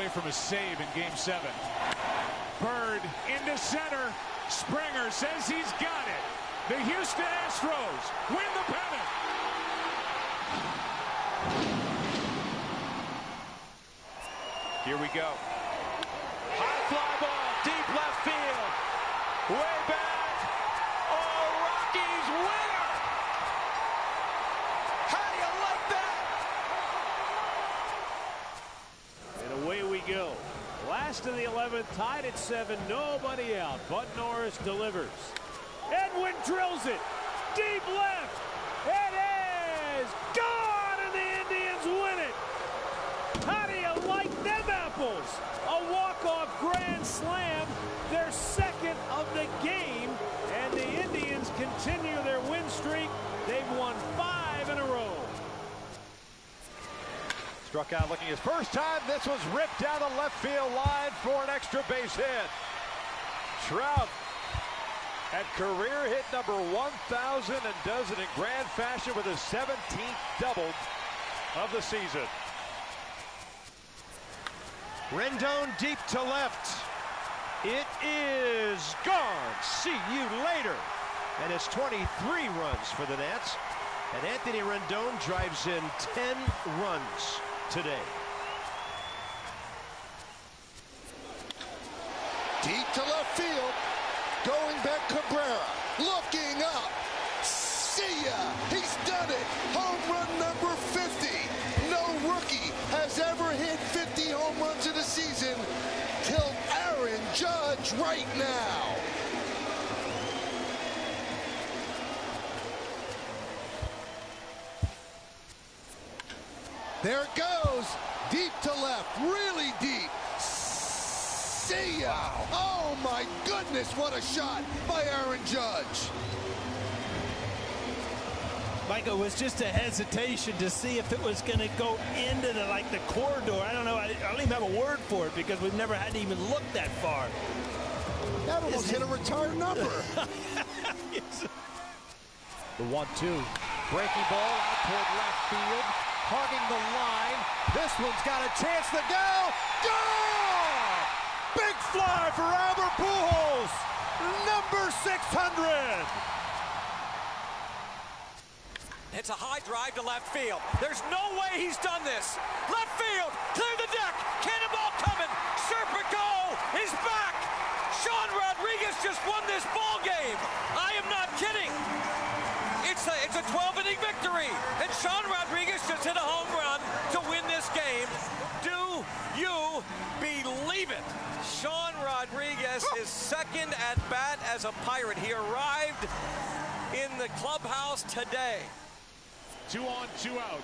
away from a save in Game 7. Bird into center. Springer says he's got it. The Houston Astros win the pennant. Here we go. High fly ball, deep left field. Way back. Oh, Rockies winner. How do you like that? And away we go. Last of the 11th, tied at 7, nobody out. Bud Norris delivers. Edwin drills it. Deep left. It is gone, and the Indians win it. How do you like them apples? A walk-off grand slam, their second of the game, and the Indians continue their win streak. They've won 5 in a row. Struck out looking his first time. This was ripped down the left field line for an extra base hit. Trout at career hit number 1,000 and does it in grand fashion with his 17th double of the season. Rendon deep to left. It is gone. See you later. And it's 23 runs for the Nats. And Anthony Rendon drives in 10 runs today. Deep to left field. Going back Cabrera. Looking up. See ya. He's done it. Home run number 50. No rookie has ever hit 50 home runs in a season till Aaron Judge right now. There it goes. Deep to left. Really deep. See ya. Oh my goodness, what a shot by Aaron Judge. Michael, it was just a hesitation to see if it was going to go into the corridor. I don't know. I don't even have a word for it because we've never had to even look that far. That almost hit a retired number. Yes. The 1-2. Breaking ball out toward left field. Hugging the line. This one's got a chance to go. Gone! Big fly for Albert Pujols. Number 600. It's a high drive to left field. There's no way he's done this. Left field, clear the deck. Cannonball coming. Serpico is back. Sean Rodriguez just won this ball game. I am not kidding. It's a 12-inning victory, and Sean Rodriguez just hit a home run to win this game. Do you believe it? Sean Rodriguez is second at bat as a Pirate. He arrived in the clubhouse today. 2 on, 2 out.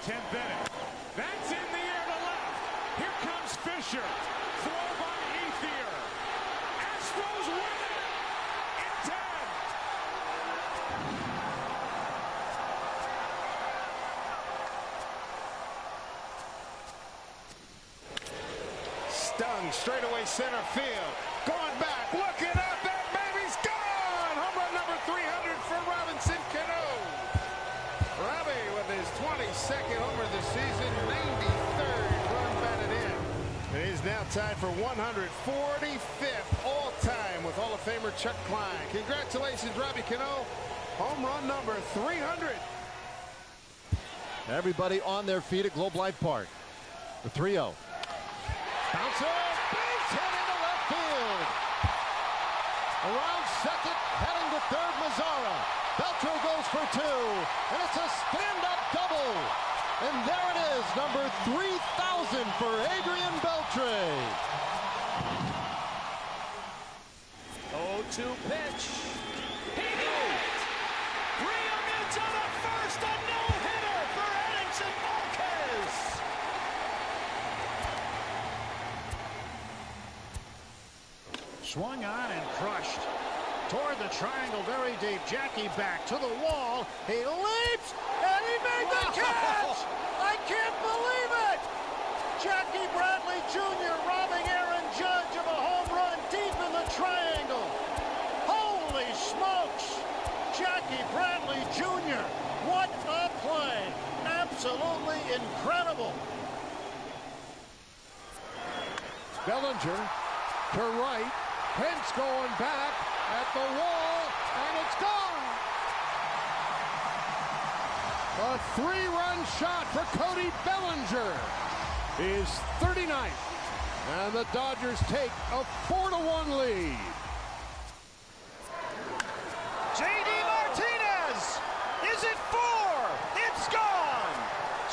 10th inning. That's in the air to left. Here comes Fisher. Throw by Ethier. Astros win it in 10. Stung straightaway center field. Going back, looking up, that baby's gone! Home run number 300 for Robinson Cano. Robbie with his 22nd homer this season, 93rd run batted in. And he's now tied for 145th all-time with Hall of Famer Chuck Klein. Congratulations, Robbie Cano. Home run number 300. Everybody on their feet at Globe Life Park. The 3-0. Bouncer, base hit into left field. Around second, heading to third, Mazzara. Beltre goes for 2, and it's a stand-up double. And there it is, number 3,000 for Adrian Beltre. 0-2 pitch. He hit it! Realmuto to first, a no-hitter for Edinson Volquez. Swung on and crushed. Toward the triangle, very deep. Jackie back to the wall. He leaps, and he made the catch! I can't believe it! Jackie Bradley Jr. robbing Aaron Judge of a home run deep in the triangle. Holy smokes! Jackie Bradley Jr. What a play! Absolutely incredible. Bellinger to right. Pence going back at the wall, and it's gone. A 3-run shot for Cody Bellinger. His 39th. And the Dodgers take a 4-1 lead. J.D. Martinez! Is it 4? It's gone!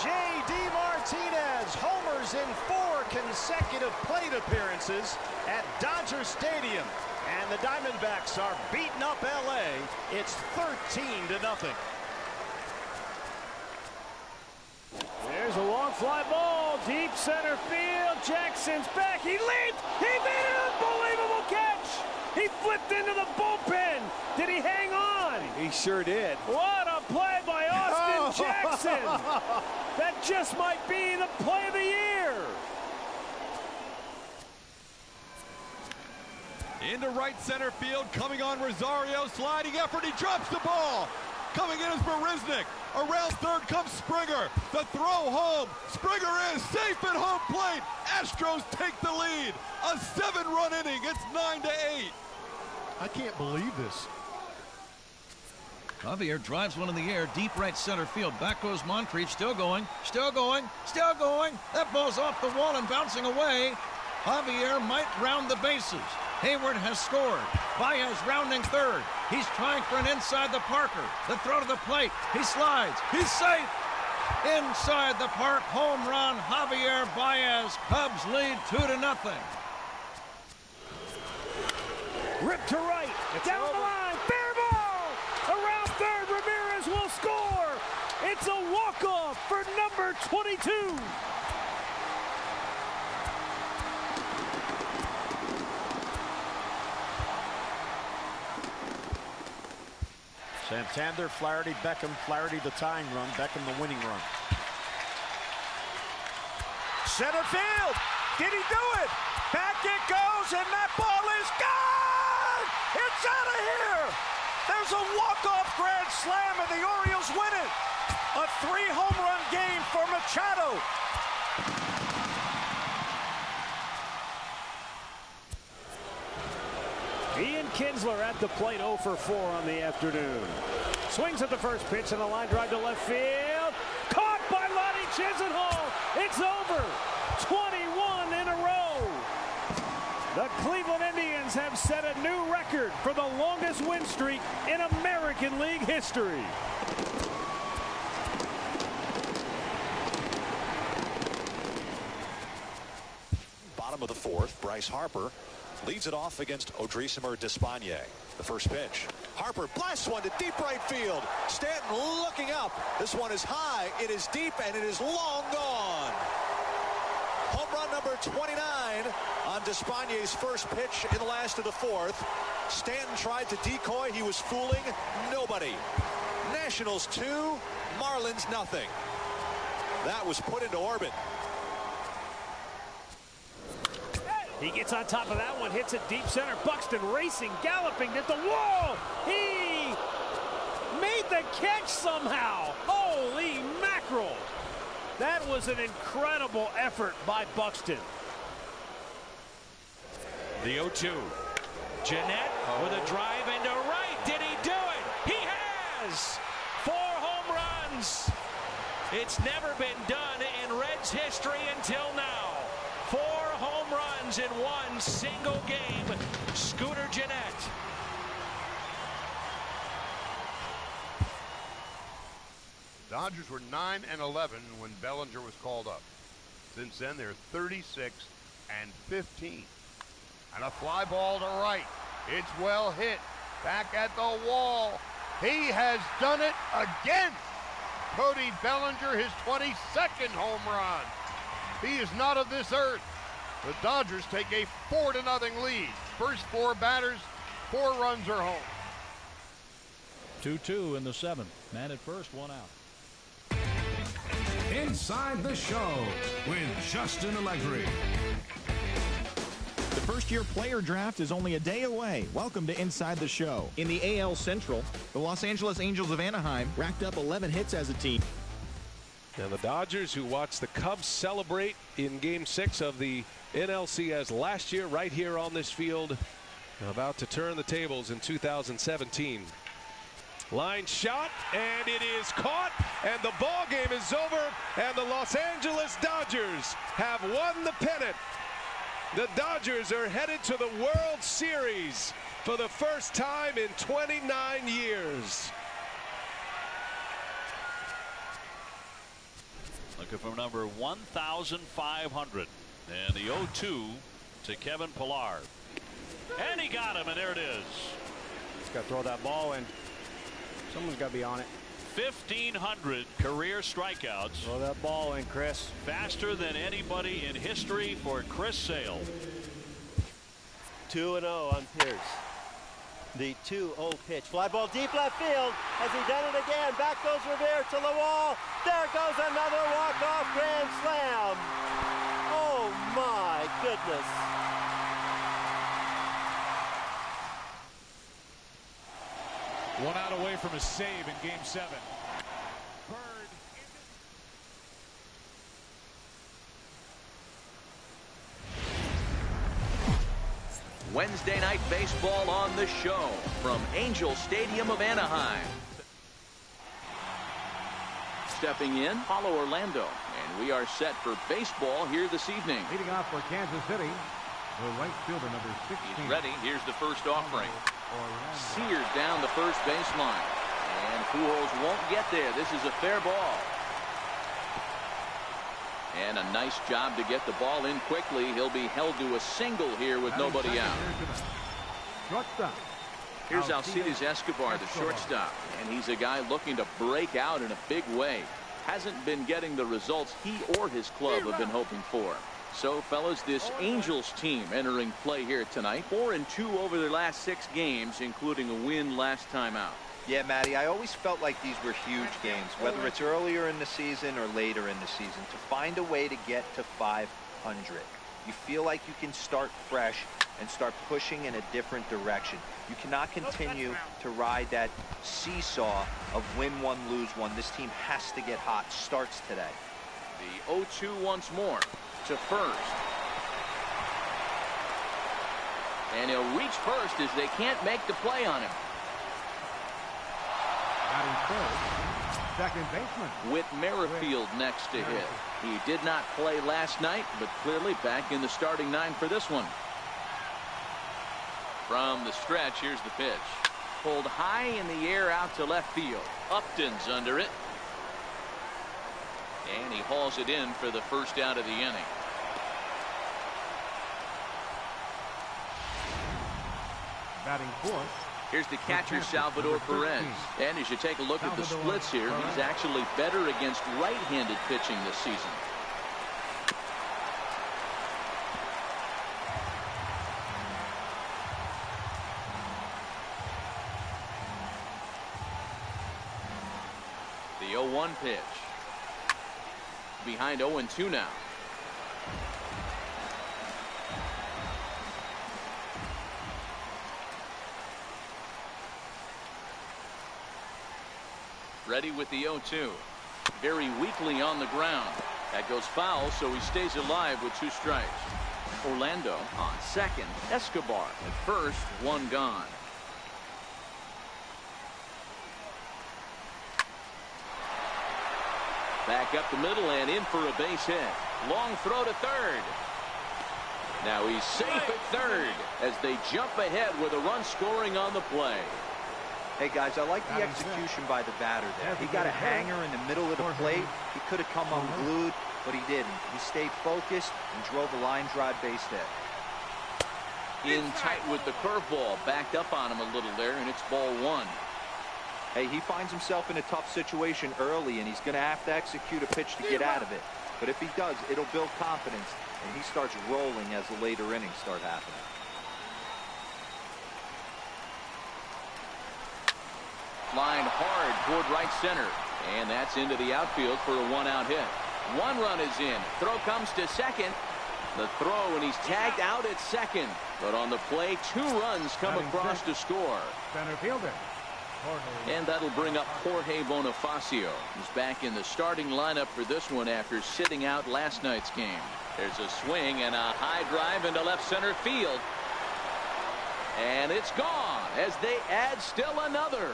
J.D. Martinez homers in 4 consecutive plate appearances at Dodger Stadium. And the Diamondbacks are beating up L.A. It's 13-0. There's a long fly ball, deep center field. Jackson's back. He leaped. He made an unbelievable catch. He flipped into the bullpen. Did he hang on? He sure did. What a play by Austin Jackson. That just might be the play of the year. Into right center field, coming on Rosario, sliding effort, he drops the ball. Coming in is Marisnik. Around third comes Springer. The throw home. Springer is safe at home plate. Astros take the lead. A 7-run inning. It's 9-8. I can't believe this. Javier drives one in the air, deep right center field. Back goes Moncrief, still going, still going, still going. That ball's off the wall and bouncing away. Javier might round the bases. Hayward has scored. Baez rounding third. He's trying for an inside the Parker. The throw to the plate. He slides. He's safe. Inside the park, home run. Javier Baez. Cubs lead 2-0. Rip to right. Down the line. Fair ball. Around third, Ramirez will score. It's a walk-off for number 22. Santander, Flaherty, Beckham, Flaherty the tying run, Beckham the winning run. Center field. Did he do it? Back it goes, and that ball is gone! It's out of here! There's a walk-off grand slam, and the Orioles win it. A 3-home-run game for Machado. Ian Kinsler at the plate, 0 for 4 on the afternoon. Swings at the first pitch and a line drive to left field. Caught by Lonnie Chisenhall. It's over. 21 in a row. The Cleveland Indians have set a new record for the longest win streak in American League history. Bottom of the 4th, Bryce Harper leads it off against Odrisamer Despaigne. The first pitch. Harper blasts one to deep right field. Stanton looking up. This one is high, it is deep, and it is long gone. Home run number 29 on Despaigne's first pitch in the last of the 4th. Stanton tried to decoy. He was fooling nobody. Nationals 2, Marlins nothing. That was put into orbit. He gets on top of that one, hits it deep center. Buxton racing, galloping at the wall. He made the catch somehow. Holy mackerel. That was an incredible effort by Buxton. The 0-2. Jeanette with a drive into right. Did he do it? He has 4 home runs. It's never been done in Reds history until now. 4 home runs in one single game. Scooter Jeanette. Dodgers were 9-11 when Bellinger was called up. Since then, they're 36-15. And a fly ball to right. It's well hit. Back at the wall. He has done it again. Cody Bellinger, his 22nd home run. He is not of this earth. The Dodgers take a 4-0 lead. First 4 batters, 4 runs are home. 2-2 in the 7th. Man at first, 1 out. Inside the Show with Justin Allegri. The first-year player draft is only a day away. Welcome to Inside the Show. In the AL Central, the Los Angeles Angels of Anaheim racked up 11 hits as a team. And the Dodgers, who watched the Cubs celebrate in Game 6 of the NLCS last year, right here on this field, about to turn the tables in 2017. Line shot, and it is caught, and the ball game is over, and the Los Angeles Dodgers have won the pennant. The Dodgers are headed to the World Series for the first time in 29 years. Looking for number 1,500. And the 0-2 to Kevin Pillar. And he got him, and there it is. Just got to throw that ball in. Someone's got to be on it. 1,500 career strikeouts. Throw that ball in, Chris. Faster than anybody in history for Chris Sale. 2-0 on Pierce. The 2-0 pitch. Fly ball deep left field. Has he done it again? Back goes Revere to the wall. There goes another walk-off grand slam. Oh, my goodness. One out away from a save in Game 7. Wednesday night baseball on the show from Angel Stadium of Anaheim. Stepping in, Paulo Orlando, and we are set for baseball here this evening. Leading off for Kansas City, the right fielder number 16. He's ready. Here's the first offering. Seared down the first baseline, and Pujols won't get there. This is a fair ball. And a nice job to get the ball in quickly. He'll be held to a single here with nobody out. Shortstop. Here's Alcides Escobar, the shortstop. And he's a guy looking to break out in a big way. Hasn't been getting the results he or his club have been hoping for. So, fellas, this Angels team entering play here tonight. 4-2 over their last 6 games, including a win last time out. Yeah, Matty, I always felt like these were huge games, whether it's earlier in the season or later in the season, to find a way to get to 500. You feel like you can start fresh and start pushing in a different direction. You cannot continue to ride that seesaw of win one, lose one. This team has to get hot. Starts today. The 0-2 once more to first. And he'll reach first as they can't make the play on him. Third, second baseman. With Merrifield next to hit. He did not play last night, but clearly back in the starting 9 for this one. From the stretch, here's the pitch. Pulled high in the air out to left field. Upton's under it. And he hauls it in for the first out of the inning. Batting fourth. Here's the catcher, Salvador Perez. And as you take a look at the splits here, he's actually better against right-handed pitching this season. The 0-1 pitch. Behind 0-2 now. Ready with the 0-2. Very weakly on the ground. That goes foul, so he stays alive with 2 strikes. Orlando on second. Escobar at first. 1 gone. Back up the middle and in for a base hit. Long throw to third. Now he's safe at third as they jump ahead with a run scoring on the play. Hey, guys, I like the execution by the batter there. He got a hanger in the middle of the plate. He could have come unglued, but he didn't. He stayed focused and drove a line drive base hit. In tight with the curveball. Backed up on him a little there, and it's ball 1. Hey, he finds himself in a tough situation early, and he's going to have to execute a pitch to get out of it. But if he does, it'll build confidence, and he starts rolling as the later innings start happening. Lined hard toward right center, and that's into the outfield for a 1-out hit. 1 run is in. Throw comes to second. The throw, and he's tagged out at second. But on the play, 2 runs come across to score. Center fielder. And that'll bring up Jorge Bonifacio, who's back in the starting lineup for this one after sitting out last night's game. There's a swing and a high drive into left center field. And it's gone as they add still another.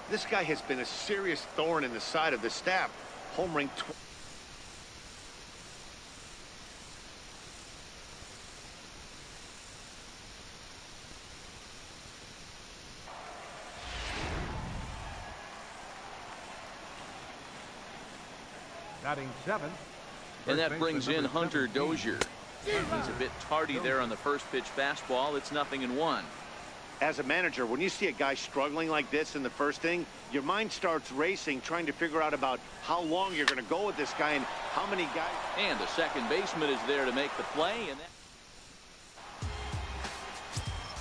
This guy has been a serious thorn in the side of the staff. Homering twice. Batting 7th. And that brings in Hunter Dozier. He's a bit tardy there on the first pitch fastball. It's 0-1. As a manager, when you see a guy struggling like this in the first inning, your mind starts racing, trying to figure out about how long you're going to go with this guy and how many guys. And the second baseman is there to make the play. And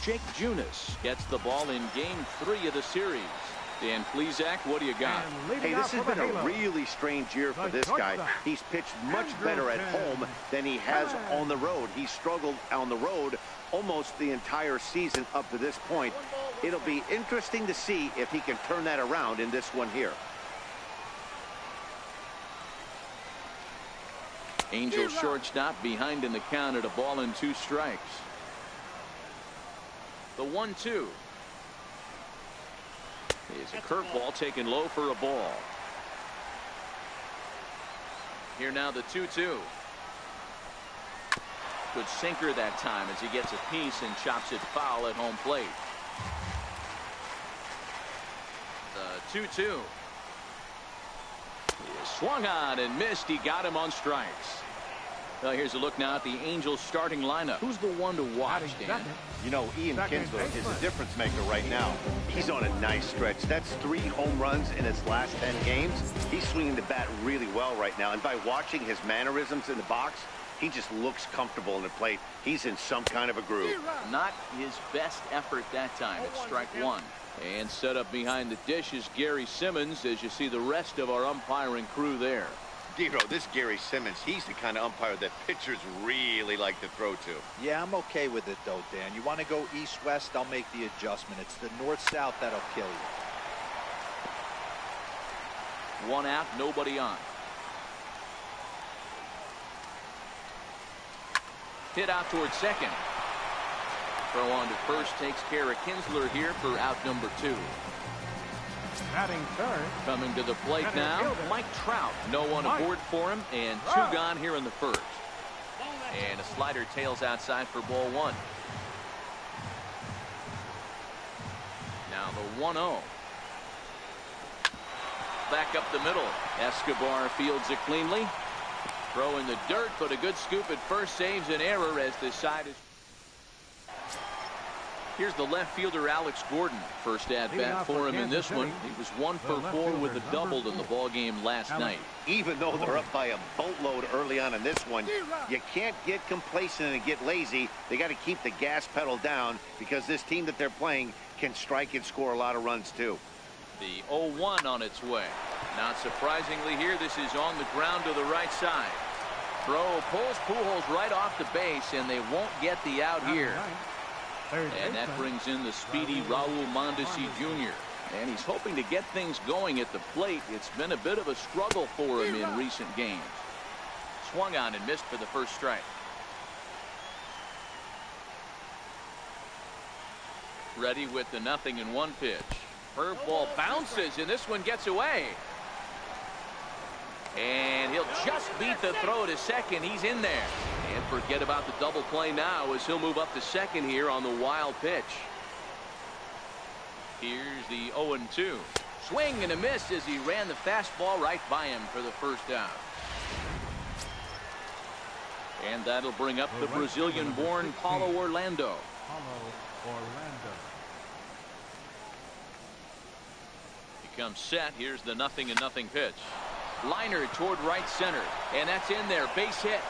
Jake Junis gets the ball in game 3 of the series. Dan Plesac, what do you got? Hey, this has been a really strange year for this guy. He's pitched much better at home than he has on the road. He struggled on the road almost the entire season up to this point. It'll be interesting to see if he can turn that around in this one here. Angels shortstop behind in the count at 1-2 strikes. The 1-2. Is a curveball taken low for a ball. Here now the 2-2. Good sinker that time as he gets a piece and chops it foul at home plate. The 2-2. He is swung on and missed. He got him on strikes. Well, here's a look now at the Angels starting lineup. Who's the one to watch, Dan? You know, Ian Kinsler is a difference maker right now. He's on a nice stretch. That's 3 home runs in his last 10 games. He's swinging the bat really well right now. And by watching his mannerisms in the box, he just looks comfortable in the plate. He's in some kind of a groove. Not his best effort that time. It's strike 1. And set up behind the dish is Gary Simmons as you see the rest of our umpiring crew there. Dero, this Gary Simmons, he's the kind of umpire that pitchers really like to throw to. Yeah, I'm okay with it, though, Dan. You want to go east-west, I'll make the adjustment. It's the north-south that'll kill you. 1 out, nobody on. Hit out towards second. Throw on to first takes care of Kinsler here for out number 2. Batting 3rd. Coming to the plate now, Mike Trout. No one aboard for him, and 2 gone here in the first. And a slider tails outside for ball 1. Now the 1-0. Back up the middle. Escobar fields it cleanly. Throw in the dirt, but a good scoop at first saves an error as the side is. Here's the left fielder Alex Gordon. First at bat for him in this one. He was 1 for 4 with a double in the ball game last night. Even though they're up by a boatload early on in this one, you can't get complacent and get lazy. They got to keep the gas pedal down because this team that they're playing can strike and score a lot of runs too. The 0-1 on its way. Not surprisingly here, this is on the ground to the right side. Throw pulls Pujols right off the base, and they won't get the out here. And that brings in the speedy Raul Mondesi Jr. And he's hoping to get things going at the plate. It's been a bit of a struggle for him in recent games. Swung on and missed for the first strike. Ready with the 0-1 pitch. Curveball bounces, and this one gets away. And he'll just beat the throw to second. He's in there. And forget about the double play now as he'll move up to second here on the wild pitch. Here's the 0-2. Swing and a miss as he ran the fastball right by him for the first out. And that'll bring up the Brazilian-born Paulo Orlando. He comes set. Here's the 0-0 pitch. Liner toward right center, and that's in there. Base hit.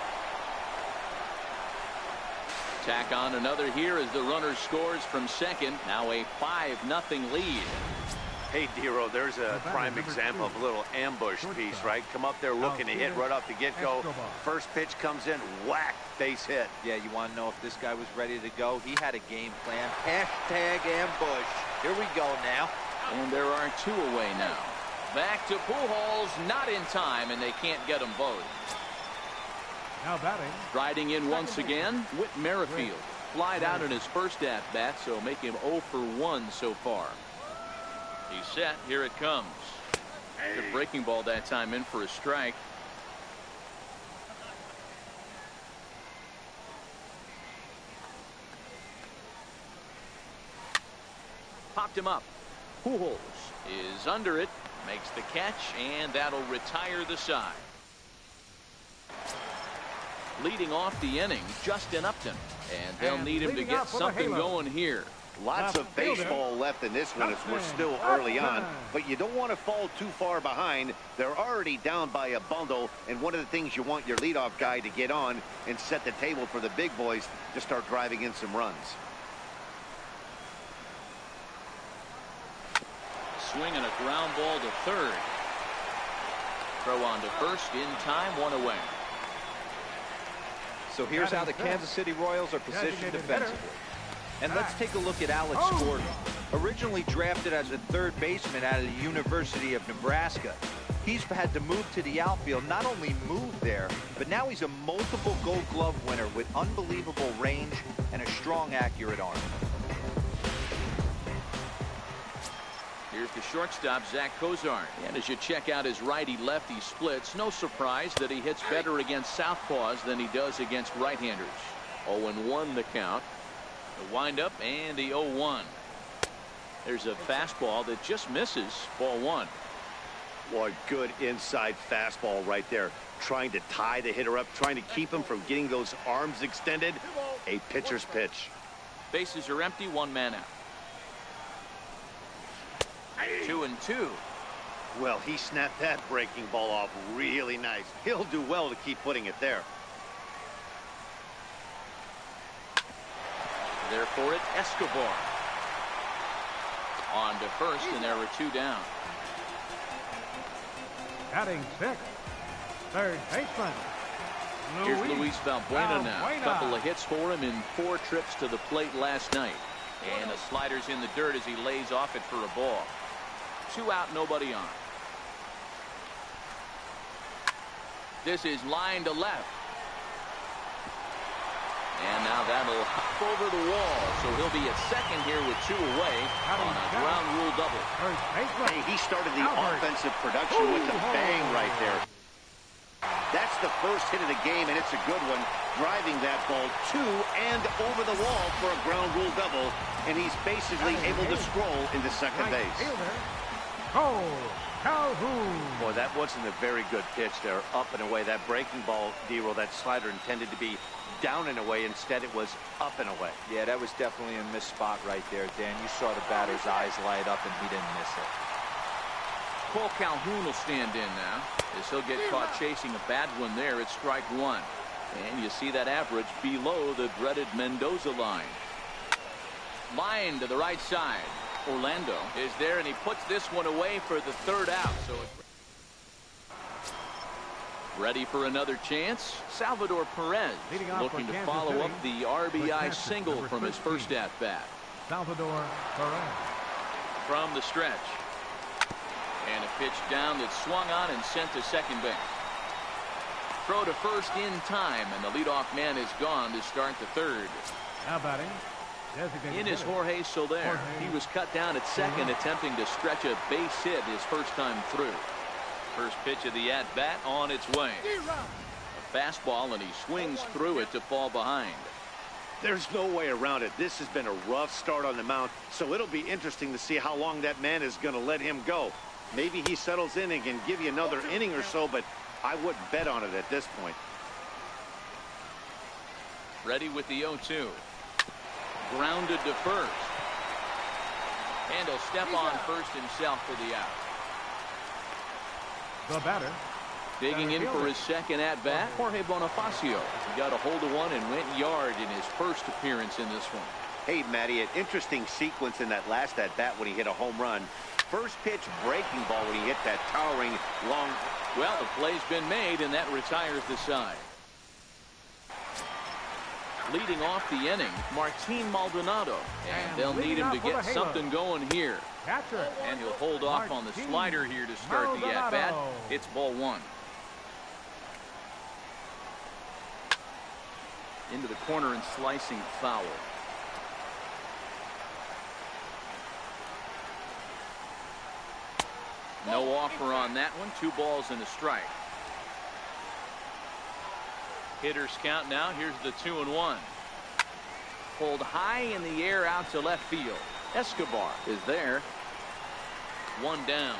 Tack on another here as the runner scores from second. Now a 5-0 lead. Hey, Dero, there's a prime example of a little ambush piece, right? Come up there looking to hit right off the get-go. First pitch comes in, whack, base hit. Yeah, you want to know if this guy was ready to go? He had a game plan. Hashtag ambush. Here we go now. And there are 2 away now. Back to Pujols, not in time, and they can't get them both. Now batting. Riding in once again, Whit Merrifield. Flied out in his first at-bat, so make him 0 for 1 so far. He's set. Here it comes. The breaking ball that time in for a strike. Popped him up. Pujols is under it. Makes the catch, and that'll retire the side. Leading off the inning, Justin Upton. And they'll need him to get something going here. Lots of baseball left in this one as we're still early on, but you don't want to fall too far behind. They're already down by a bundle, and one of the things you want your leadoff guy to get on and set the table for the big boys to start driving in some runs. Swing and a ground ball to third. Throw on to first in time, 1 away. So here's how the Kansas City Royals are positioned defensively. And let's take a look at Alex Gordon. Originally drafted as a third baseman out of the University of Nebraska, he's had to move to the outfield. Not only move there, but now he's a multiple Gold Glove winner with unbelievable range and a strong, accurate arm. Here's the shortstop, Zach Cozart. And as you check out his righty-lefty splits, no surprise that he hits better against southpaws than he does against right-handers. 0-1 the count. The windup and the 0-1. There's a fastball that just misses. Ball 1. What good inside fastball right there. Trying to tie the hitter up, trying to keep him from getting those arms extended. A pitcher's pitch. Bases are empty, 1 man out. 2-2. Well, he snapped that breaking ball off really nice. He'll do well to keep putting it there. There for it, Escobar. On to first, and there are 2 down. Batting 6th, third baseman. Here's Luis Valbuena now. A couple of hits for him in 4 trips to the plate last night. And the slider's in the dirt as he lays off it for a ball. 2 out, nobody on. This is line to left. And now that'll hop over the wall. So he'll be at second here with 2 away on a ground rule double. Hey, he started the offensive production with a bang right there. That's the first hit of the game, and it's a good one. Driving that ball to and over the wall for a ground rule double. And he's basically able to stroll into second base. Boy, that wasn't a very good pitch there. Up and away. That breaking ball, Dero, that slider intended to be down and away. Instead, it was up and away. Yeah, that was definitely a missed spot right there, Dan. You saw the batter's eyes light up, and he didn't miss it. Cole Calhoun will stand in now as he'll get caught chasing a bad one there at strike 1. And you see that average below the dreaded Mendoza line. Line to the right side. Orlando is there, and he puts this one away for the 3rd out. So ready for another chance. Salvador Perez looking to follow up the RBI single from his first at-bat. Salvador Perez. From the stretch. And a pitch down that's swung on and sent to second base. Throw to first in time, and the leadoff man is gone to start the 3rd. Now batting. In is Jorge Soler. He was cut down at second, attempting to stretch a base hit his first time through. First pitch of the at-bat on its way. A fastball, and he swings through it to fall behind. There's no way around it. This has been a rough start on the mound, so it'll be interesting to see how long that man is going to let him go. Maybe he settles in and can give you another inning or so, but I wouldn't bet on it at this point. Ready with the 0-2. Grounded to first. And he'll step on first himself for the out. The batter. Digging in for his second at-bat, Jorge Bonifacio. He got a hold of one and went yard in his first appearance in this one. Hey, Matty, an interesting sequence in that last at-bat when he hit a home run. first pitch breaking ball when he hit that towering long. Well, the play's been made, and that retires the side. Leading off the inning, Martin Maldonado. And they'll need him to get something going here. And he'll hold off on the slider here to start the at-bat. It's ball one. Into the corner and slicing foul. No offer on that one. 2 balls and a strike. Hitters count now. Here's the 2-1. Pulled high in the air out to left field. Escobar is there. 1 down.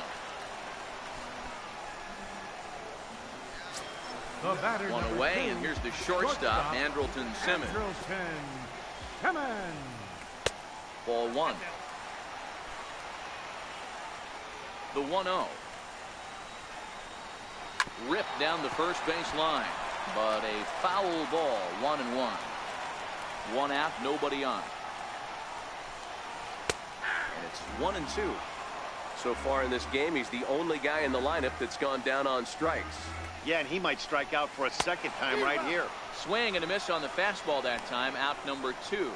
One away, and here's the shortstop, Andrelton Simmons. Ball 1. The 1-0. Ripped down the first base line, but a foul ball. 1-1. 1 out, nobody on. And it's 1-2. So far in this game, he's the only guy in the lineup that's gone down on strikes. Yeah, and he might strike out for a second time right here. Swing and a miss on the fastball that time. Out number 2.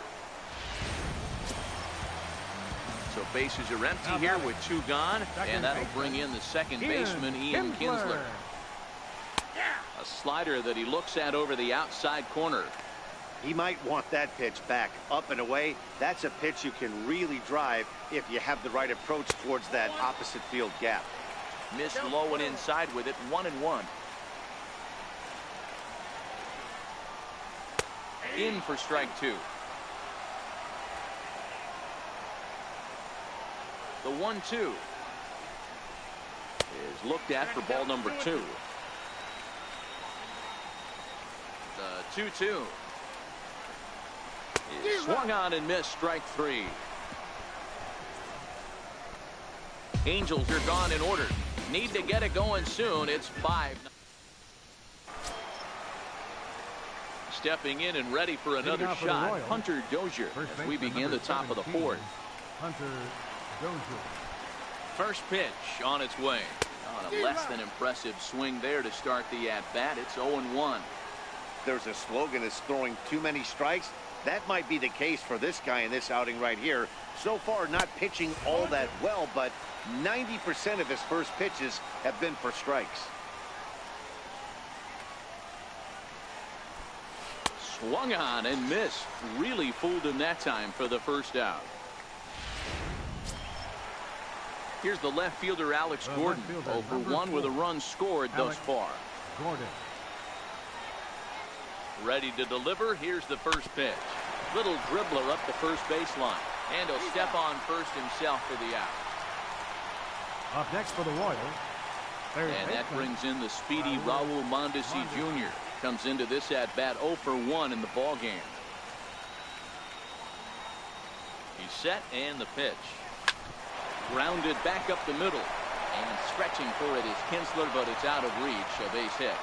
So bases are empty here with 2 gone, and that'll bring in the second baseman, Ian Kinsler. A slider that he looks at over the outside corner. He might want that pitch back, up and away. That's a pitch you can really drive if you have the right approach towards that opposite field gap. Missed low and inside with it. 1-1. In for strike 2. The 1-2 is looked at for ball number 2. The 2-2 is swung on and missed. Strike 3. Angels are gone in order. Need to get it going soon. It's 5. Stepping in and ready for another shot, Hunter Dozier, as we begin the top of the 4th. Hunter Dozier. First pitch on its way. On a less than impressive swing there to start the at-bat. It's 0-1. There's a slogan that's throwing too many strikes. That might be the case for this guy in this outing right here. So far, not pitching all that well, but 90% of his first pitches have been for strikes. Swung on and missed. Really fooled him that time for the first out. Here's the left fielder, Alex Gordon. 0-for-1 with a run scored thus far. Gordon. Ready to deliver. Here's the first pitch. Little dribbler up the first baseline. And he'll step on first himself for the out. Up next for the Royals. And that brings in the speedy Raul Mondesi Jr. Comes into this at-bat 0-for-1 in the ball game. He's set, and the pitch. Grounded back up the middle. And stretching for it is Kinsler, but it's out of reach. A base hit.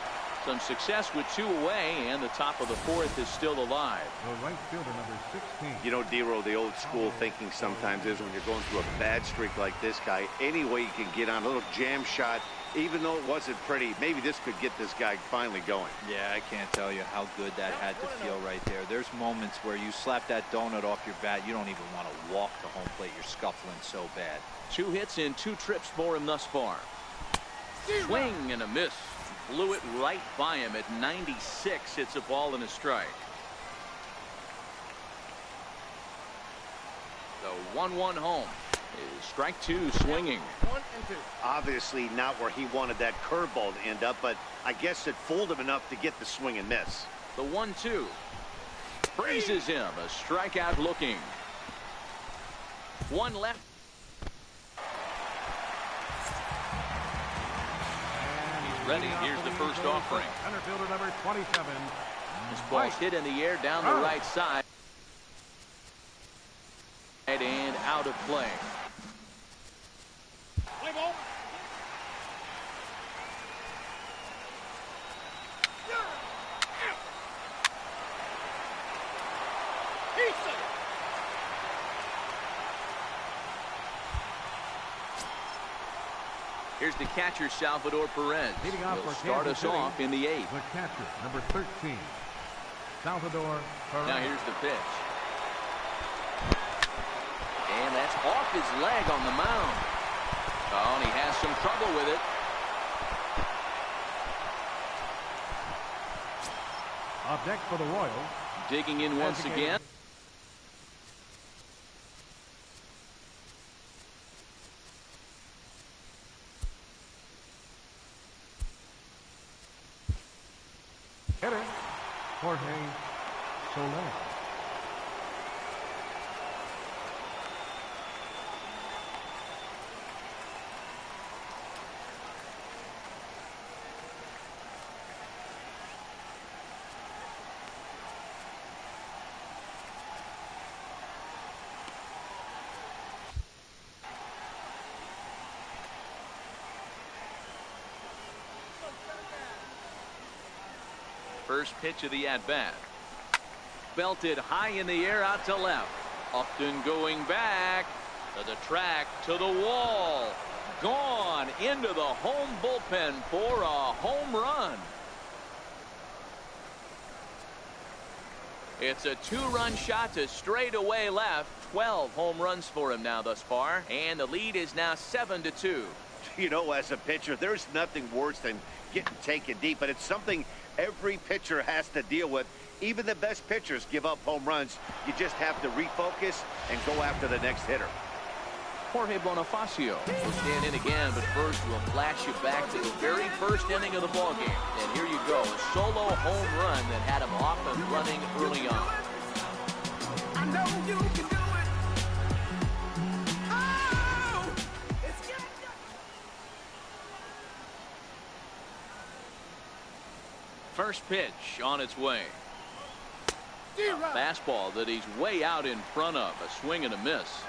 Some success with 2 away, and the top of the 4th is still alive. The right fielder, number 16. You know, Dero, the old school thinking sometimes is when you're going through a bad streak like this guy, any way you can get on a little jam shot, even though it wasn't pretty, maybe this could get this guy finally going. Yeah, I can't tell you how good that had to feel right there. There's moments where you slap that donut off your bat, you don't even want to walk to home plate. You're scuffling so bad. 2 hits and 2 trips for him thus far. Swing and a miss. Blew it right by him at 96. It's a ball and a strike. The 1-1 home is strike 2 swinging. 1 and 2. Obviously not where he wanted that curveball to end up, but I guess it fooled him enough to get the swing and miss. The 1-2 freezes him. A strikeout looking. 1 left. Ready. Here's the first offering. Center fielder number 27. This ball's hit in the air down the right side. And out of play. Play ball. here's the catcher, Salvador Perez. He'll start us off in the 8th. The catcher, number 13, Salvador Perez. Now here's the pitch. And that's off his leg on the mound. Oh, and he has some trouble with it. Up deck for the Royals. Digging in once again. Hitter, Jorge Soler. First pitch of the at-bat. Belted high in the air out to left. Upton going back to the track, to the wall. Gone into the home bullpen for a home run. It's a 2-run shot to straightaway left. 12 home runs for him now thus far. And the lead is now 7-2. You know, as a pitcher, there's nothing worse than getting taken deep, but it's something every pitcher has to deal with. Even the best pitchers give up home runs. You just have to refocus and go after the next hitter. Jorge Bonifacio will stand in again, but first we'll flash you back to the very first inning of the ballgame. And here you go, a solo home run that had him off and running early on. I know you can do it. Oh, it's First pitch on its way. A fastball that he's way out in front of. A swing and a miss.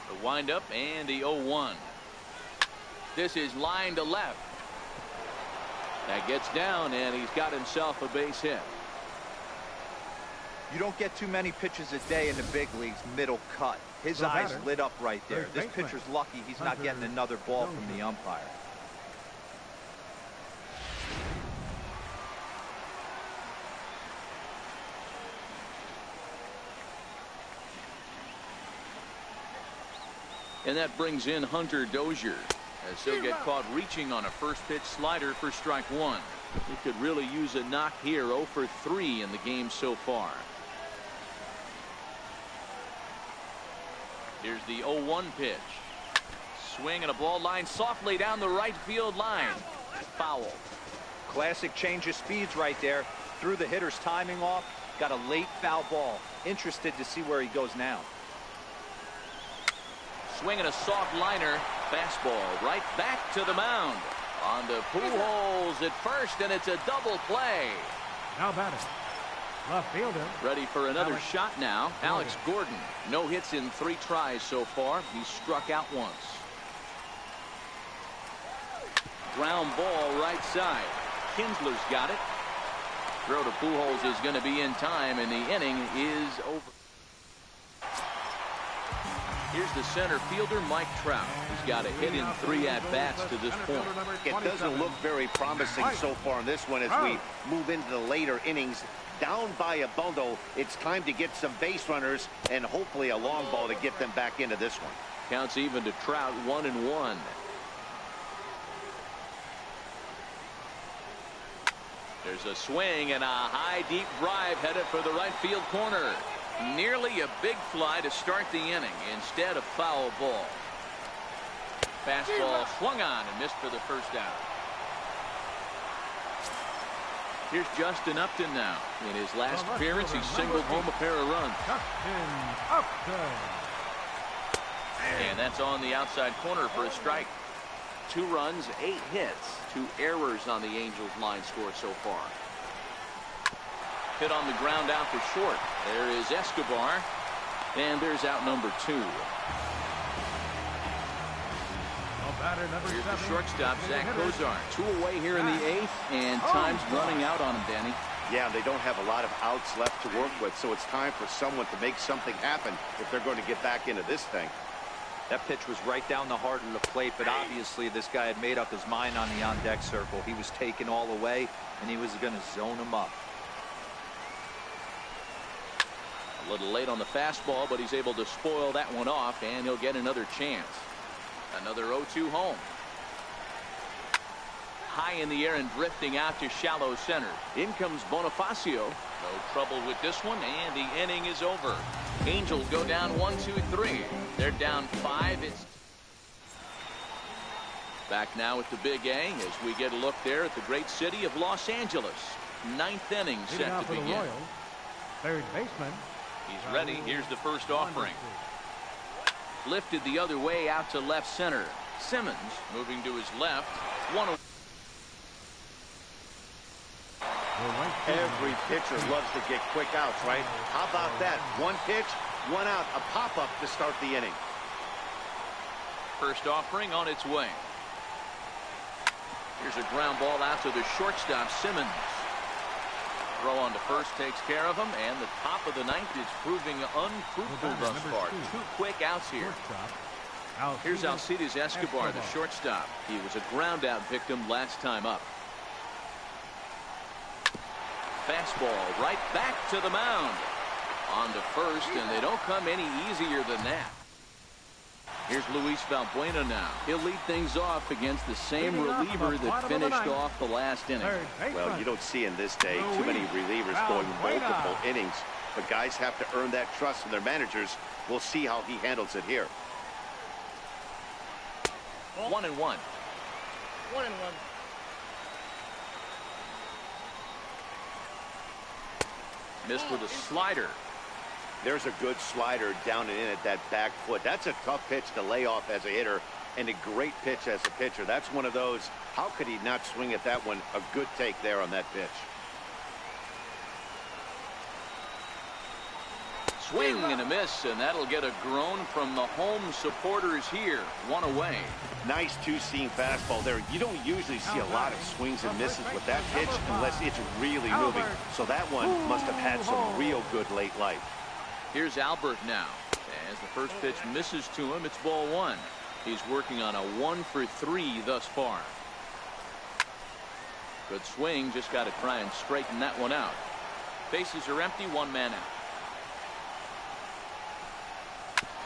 The windup and the 0-1. This is line to left. That gets down, and he's got himself a base hit. You don't get too many pitches a day in the big leagues middle cut. His eyes lit up right there. This pitcher's lucky he's not getting another ball from the umpire. And that brings in Hunter Dozier, as he'll get caught reaching on a first pitch slider for strike one. He could really use a knock here. 0 for 3 in the game so far. Here's the 0-1 pitch. Swing and a ball line softly down the right field line. Foul. Classic change of speeds right there. Threw the hitter's timing off. Got a late foul ball. Interested to see where he goes now. Swinging a soft liner. Fastball right back to the mound. On to Pujols at first, and it's a double play. Now batting, left fielder. Ready for another shot now. Alex Gordon. No hits in 3 tries so far. He's struck out once. Ground ball right side. Kinsler's got it. Throw to Pujols is going to be in time, and the inning is over. Here's the center fielder, Mike Trout. He's got a hit in 3 at-bats to this point. It doesn't look very promising so far in this one as we move into the later innings. Down by a bundle, it's time to get some base runners and hopefully a long ball to get them back into this one. Counts even to Trout, 1-1. There's a swing and a high deep drive headed for the right field corner. Nearly a big fly to start the inning. Instead, a foul ball. Fastball swung on and missed for the first out. Here's Justin Upton now. In his last appearance, he singled home a pair of runs. And that's on the outside corner for a strike. 2 runs, 8 hits, 2 errors on the Angels line score so far. Hit on the ground out for short. There is Escobar, and there's out number 2. Here's the shortstop, Zach Kozar. 2 away here in the 8th, and time's running out on him, Danny. Yeah, they don't have a lot of outs left to work with, so it's time for someone to make something happen if they're going to get back into this thing. That pitch was right down the heart of the plate, but obviously this guy had made up his mind on the on-deck circle. He was taken all the way, and he was going to zone him up. A little late on the fastball, but he's able to spoil that one off, and he'll get another chance. Another 0-2 home. High in the air and drifting out to shallow center. In comes Bonifacio. No trouble with this one, and the inning is over. Angels go down 1-2-3. They're down 5. It's back now at the Big A as we get a look there at the great city of Los Angeles. 9th inning set to begin. Royals, third baseman. He's ready. Here's the first offering. Lifted the other way out to left center. Simmons moving to his left. Every pitcher loves to get quick outs, right? How about that? One pitch, one out, a pop-up to start the inning. First offering on its way. Here's a ground ball out to the shortstop, Simmons. Throw on to first takes care of him, and the top of the 9th is proving unfruitful thus far. 2 quick outs here. Here's Alcides Escobar, the shortstop. He was a ground out victim last time up. Fastball right back to the mound. On to first, and they don't come any easier than that. Here's Luis Valbuena now. He'll lead things off against the same reliever that finished off the last inning. Well, you don't see in this day too many relievers going multiple innings, but guys have to earn that trust from their managers. We'll see how he handles it here. 1-1. 1-1. Missed with a slider. There's a good slider down and in at that back foot. That's a tough pitch to lay off as a hitter, and a great pitch as a pitcher. That's one of those, how could he not swing at that one? A good take there on that pitch. Swing and a miss, and that'll get a groan from the home supporters here. 1 away. Nice two-seam fastball there. You don't usually see a lot of swings and misses with that pitch unless it's really moving. So that one must have had some real good late life. Here's Albert now. As the first pitch misses to him, it's ball 1. He's working on a 1 for 3 thus far. Good swing, just got to try and straighten that one out. Bases are empty, 1 man out.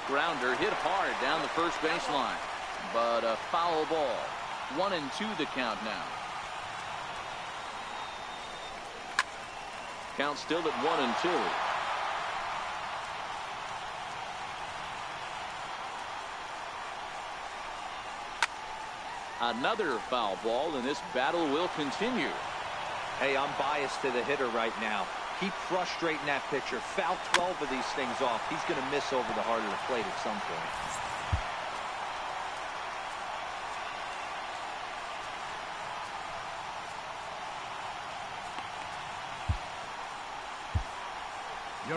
Grounder hit hard down the first baseline, but a foul ball. 1-2 the count now. Count still at 1-2. Another foul ball, and this battle will continue. Hey, I'm biased to the hitter right now. Keep frustrating that pitcher. Foul 12 of these things off. He's going to miss over the heart of the plate at some point.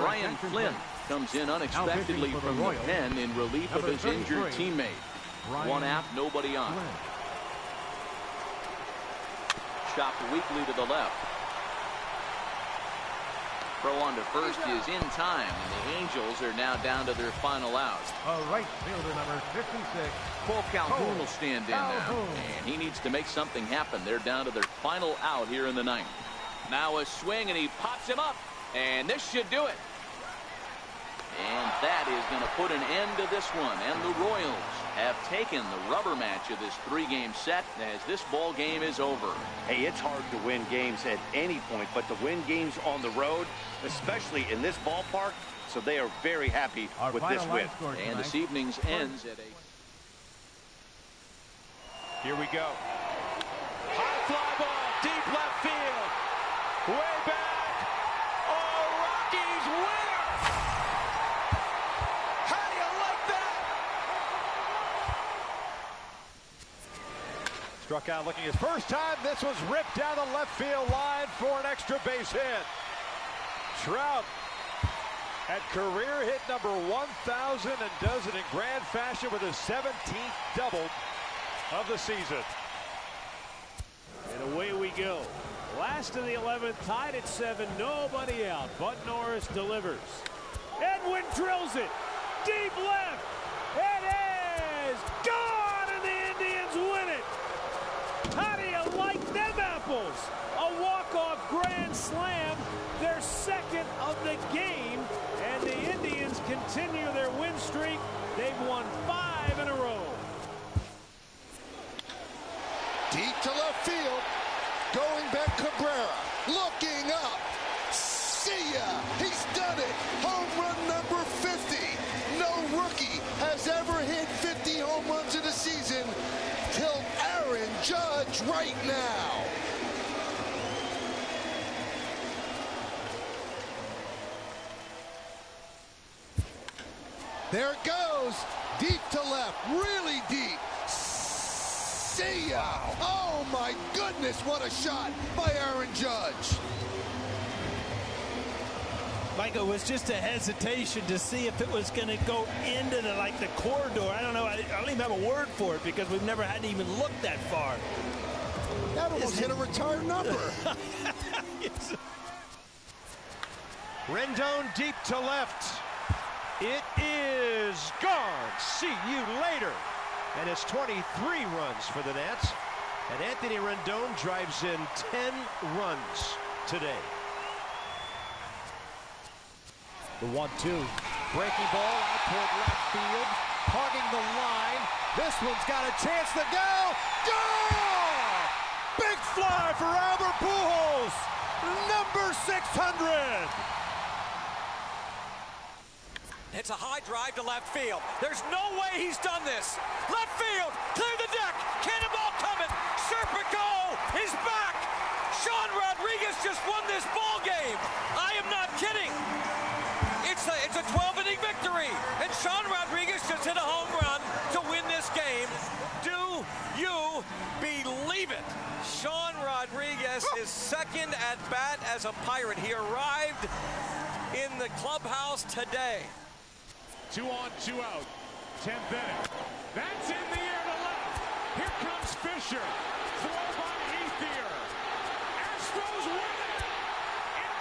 Brian Flynn comes in unexpectedly from the pen in relief of his injured teammate. 1 out, nobody on. Chopped weakly to the left. Throw on to first is in time, and the Angels are now down to their final out. Right fielder number 56. Cole Calhoun will stand in now, and he needs to make something happen. They're down to their final out here in the 9th. Now a swing, and he pops him up, and this should do it. And that is going to put an end to this one, and the Royals have taken the rubber match of this 3-game set as this ball game is over. Hey, it's hard to win games at any point, but to win games on the road, especially in this ballpark, so they are very happy with this win. And this evening's ends at 8. Here we go. High fly ball, deep left field. Way back. Oh, Rockies winner. How do you like that? Struck out looking his first time. This was ripped down the left field line for an extra base hit. Trout at career hit number 1,000 and does it in grand fashion with his 17th double of the season. And away we go. Last of the 11th, tied at 7, nobody out. Bud Norris delivers. Edwin drills it. Deep left. It A walk-off grand slam, their second of the game, and the Indians continue their win streak. They've won 5 in a row. Deep to left field. Going back Cabrera. Looking up. See ya. He's done it. Home run number 50. No rookie has ever hit 50 home runs in a season till Aaron Judge right now. There it goes. Deep to left. Really deep. See ya. Oh, my goodness. What a shot by Aaron Judge. Mike, it was just a hesitation to see if it was going to go into the corridor. I don't know. I don't even have a word for it because we've never had to even look that far. That almost hit a retired number. Rendon deep to left. It is gone. See you later. And it's 23 runs for the Nats. And Anthony Rendon drives in 10 runs today. The 1-2. Breaking ball out toward left field. Hugging the line. This one's got a chance to go. Go! Big fly for Albert Pujols. Number 600. It's a high drive to left field. There's no way he's done this. Left field, clear the deck. Cannonball coming. Serpico is back. Sean Rodriguez just won this ball game. I am not kidding. It's a 12-inning victory. And Sean Rodriguez just hit a home run to win this game. Do you believe it? Sean Rodriguez is second at bat as a Pirate. He arrived in the clubhouse today. 2 on, 2 out. 10th inning. That's in the air to left. Here comes Fisher. Throw by Ethier. Astros win it in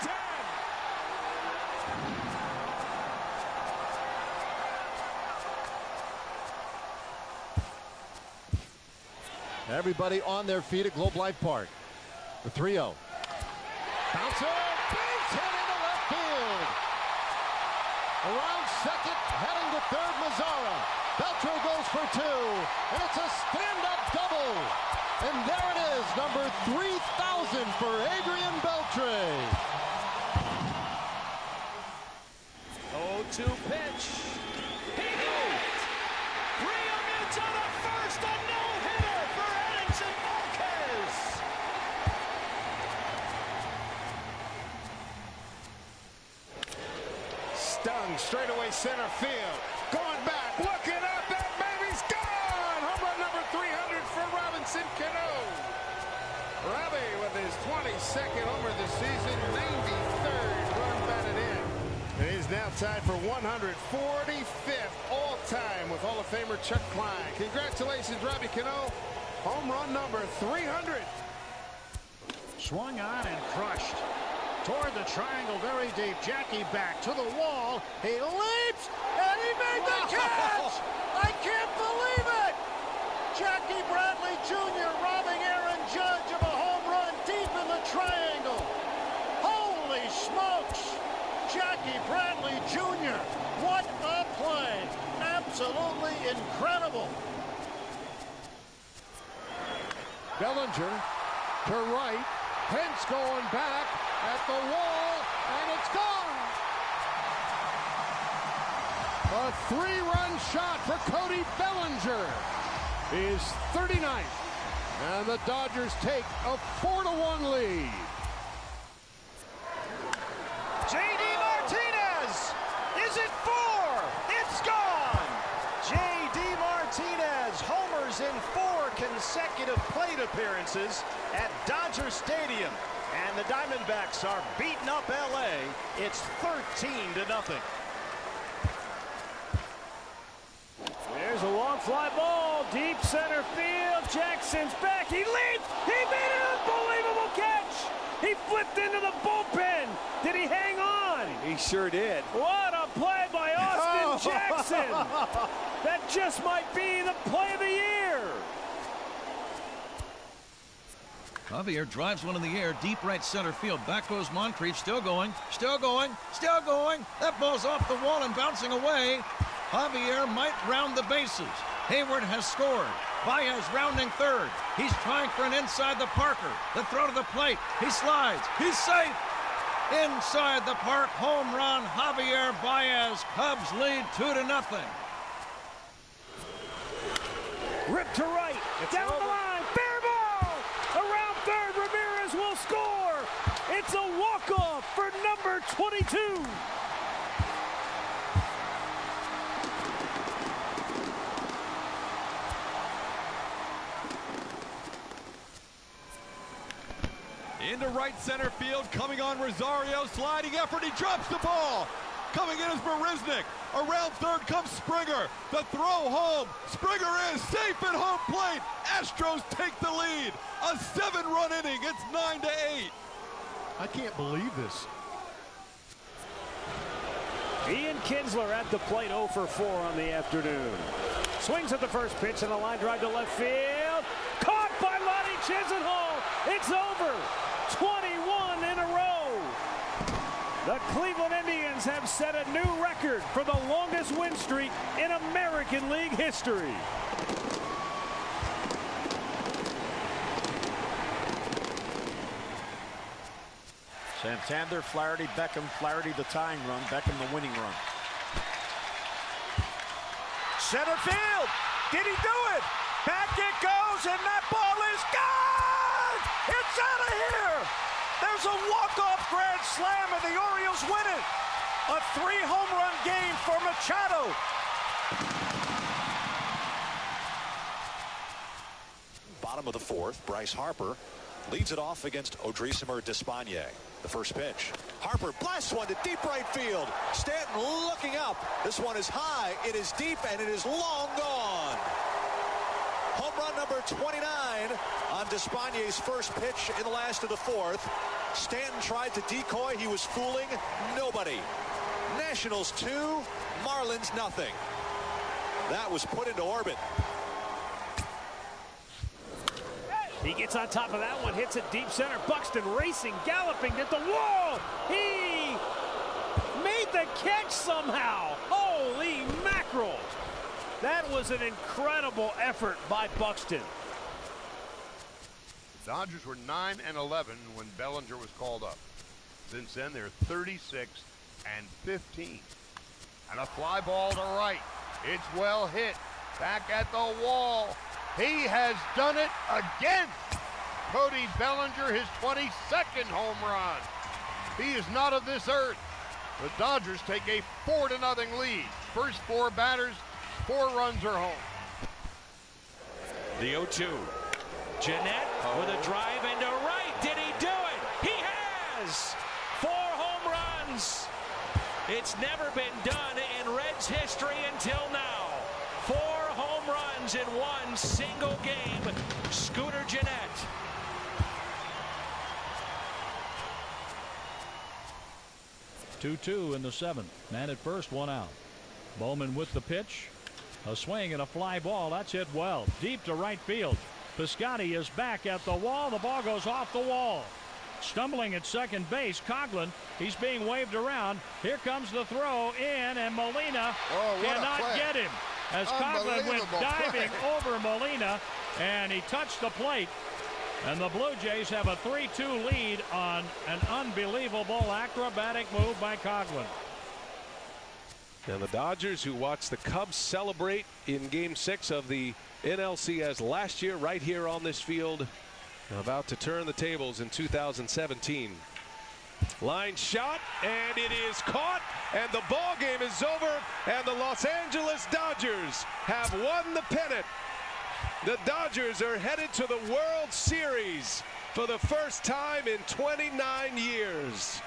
10. Everybody on their feet at Globe Life Park. The 3-0. Bouncer. Base hit into left field. Around second, heading to third, Mazzara. Beltre goes for 2, and it's a stand-up double. And there it is, number 3,000 for Adrian Beltre. 0-2 pitch. He hit! Realmuto to first, a no-hitter for Edinson Volquez. Stung straightaway center field. Going back, looking up, that baby's gone! Home run number 300 for Robinson Cano. Robbie with his 22nd homer this season, 93rd run batted in. And he's now tied for 145th all-time with Hall of Famer Chuck Klein. Congratulations, Robbie Cano. Home run number 300. Swung on and crushed. Toward the triangle, very deep. Jackie back to the wall. He leaps, and he made the catch! I can't believe it! Jackie Bradley Jr. robbing Aaron Judge of a home run deep in the triangle. Holy smokes! Jackie Bradley Jr. What a play! Absolutely incredible. Bellinger to right. Pence going back at the wall, and it's gone. A 3-run shot for Cody Bellinger. His 39th. And the Dodgers take a 4-1 lead. J.D. Martinez! Is it 4? It's gone! J.D. Martinez homers in 4 consecutive plate appearances at Dodger Stadium. And the Diamondbacks are beating up L.A. It's 13-0. There's a long fly ball, deep center field. Jackson's back. He leaps. He made an unbelievable catch. He flipped into the bullpen. Did he hang on? He sure did. What a play by Austin Jackson. That just might be the play of the year. Javier drives one in the air, deep right center field. Back goes Moncrief, still going, still going, still going. That ball's off the wall and bouncing away. Javier might round the bases. Hayward has scored. Baez rounding third. He's trying for an inside the Parker. The throw to the plate. He slides. He's safe. Inside the park, home run, Javier Baez. Cubs lead 2-0. Rip to right, down the line, fair ball! Around third, Ramirez will score! It's a walk-off for number 22. Into right center field, coming on Rosario, sliding effort, he drops the ball. Coming in is Marisnik. Around third comes Springer. The throw home. Springer is safe at home plate. Astros take the lead. A 7-run inning. It's 9-8. I can't believe this. Ian Kinsler at the plate, 0 for 4 on the afternoon. Swings at the first pitch and a line drive to left field. Caught by Lonnie Chisenhall. It's over. 21 in a row. The Cleveland Indians have set a new record for the longest win streak in American League history. Santander, Flaherty, Beckham, Flaherty the tying run, Beckham the winning run. Center field. Did he do it? Back it goes, and that ball is gone! It's out of here! There's a walk-off grand slam, and the Orioles win it. A 3-home-run game for Machado. Bottom of the fourth, Bryce Harper leads it off against Odrisamer Despaigne. The first pitch. Harper blasts one to deep right field. Stanton looking up. This one is high, it is deep, and it is long gone. Home run number 29 on Despaigne's first pitch in the last of the fourth. Stanton tried to decoy. He was fooling nobody. Nationals 2, Marlins nothing. That was put into orbit. He gets on top of that one, hits it deep center. Buxton racing, galloping at the wall. He made the catch somehow. Holy mackerel. That was an incredible effort by Buxton. The Dodgers were 9-11 when Bellinger was called up. Since then, they're 36-15. And a fly ball to right. It's well hit. Back at the wall. He has done it again. Cody Bellinger, his 22nd home run. He is not of this earth. The Dodgers take a 4-0 lead. First 4 batters, 4 runs are home. The 0-2. Jeanette with a drive into right. Did he do it? He has! 4 home runs. It's never been done in Reds history until now. 4 home runs in one single game. Scooter Jeanette. Two in the 7th. Man at first, 1 out. Bowman with the pitch. A swing and a fly ball. That's hit well. Deep to right field. Piscotty is back at the wall. The ball goes off the wall. Stumbling at second base, Coughlin. He's being waved around. Here comes the throw in, and Molina cannot get him. As Coughlin went diving over Molina, and he touched the plate. And the Blue Jays have a 3-2 lead on an unbelievable acrobatic move by Coughlin. And the Dodgers, who watched the Cubs celebrate in Game 6 of the NLCS last year right here on this field, about to turn the tables in 2017. Line shot, and it is caught, and the ball game is over, and the Los Angeles Dodgers have won the pennant. The Dodgers are headed to the World Series for the first time in 29 years.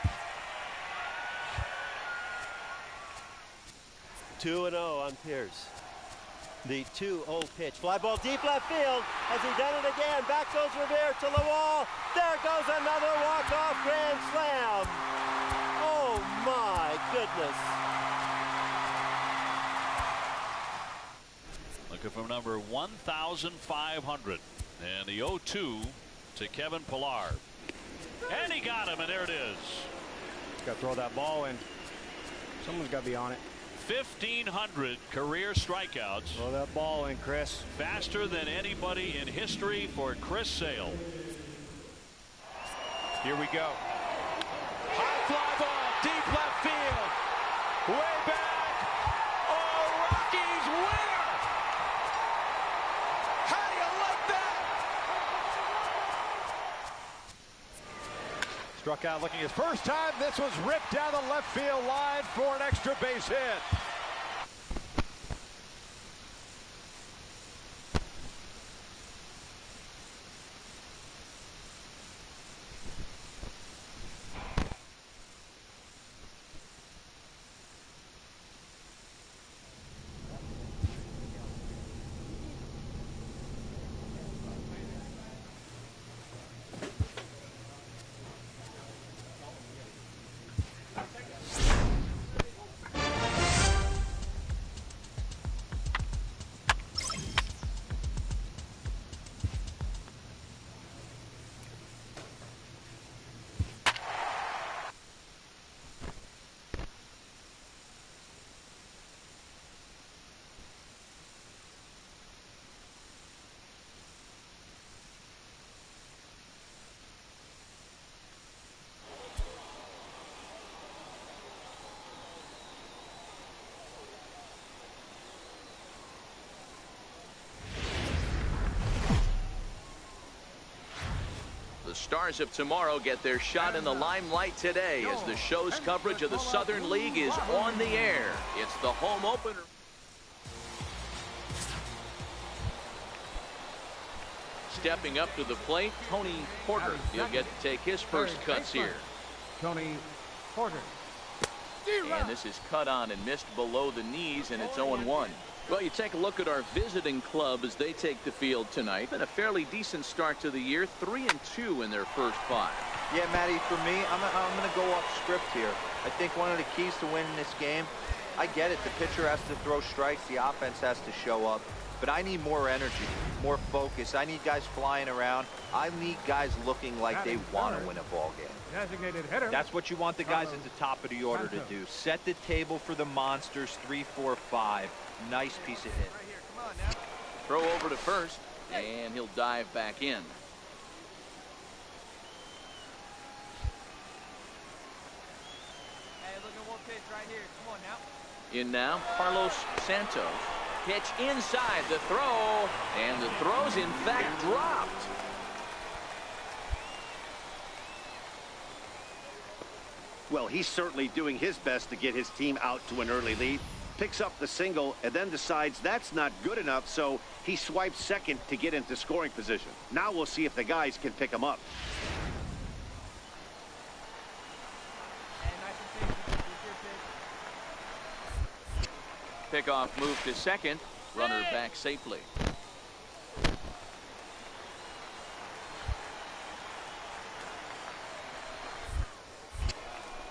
2-0 on Pierce. The 2-0 pitch. Fly ball deep left field. Has he done it again? Back goes Revere to the wall. There goes another walk-off grand slam. Oh my goodness. Looking for number 1,500. And the 0-2 to to Kevin Pillar. And he got him, and there it is. Got to throw that ball in. Someone's got to be on it. 1,500 career strikeouts. Throw that ball in, Chris. Faster than anybody in history for Chris Sale. Here we go. High fly ball, deep left field. Way back. Oh, Rockies winner. How do you like that? Struck out looking his first time. This was ripped down the left field line for an extra base hit. The stars of tomorrow get their shot in the limelight today as the show's coverage of the Southern League is on the air. It's the home opener. Stepping up to the plate, Tony Porter. He'll get to take his first cuts here. Tony Porter. And this is cut on and missed below the knees, and it's 0-1. Well, you take a look at our visiting club as they take the field tonight. Been a fairly decent start to the year, 3-2 in their first 5. Yeah, Matty, for me, I'm going to go off script here. I think one of the keys to winning this game, I get it, the pitcher has to throw strikes, the offense has to show up, but I need more energy, more focus. I need guys flying around. I need guys looking like they want to win a ball game. Designated hitter. That's what you want the guys at the top of the order to do. Set the table for the monsters, 3, 4, 5. Nice piece of hit. Throw over to first, and he'll dive back in. Hey, look at one pitch right here. Come on now. In now, Carlos Santos. Pitch inside the throw, and the throw's in fact dropped. Well, he's certainly doing his best to get his team out to an early lead. Picks up the single and then decides that's not good enough, so he swipes second to get into scoring position. Now we'll see if the guys can pick him up. Pickoff move to second. Runner back safely.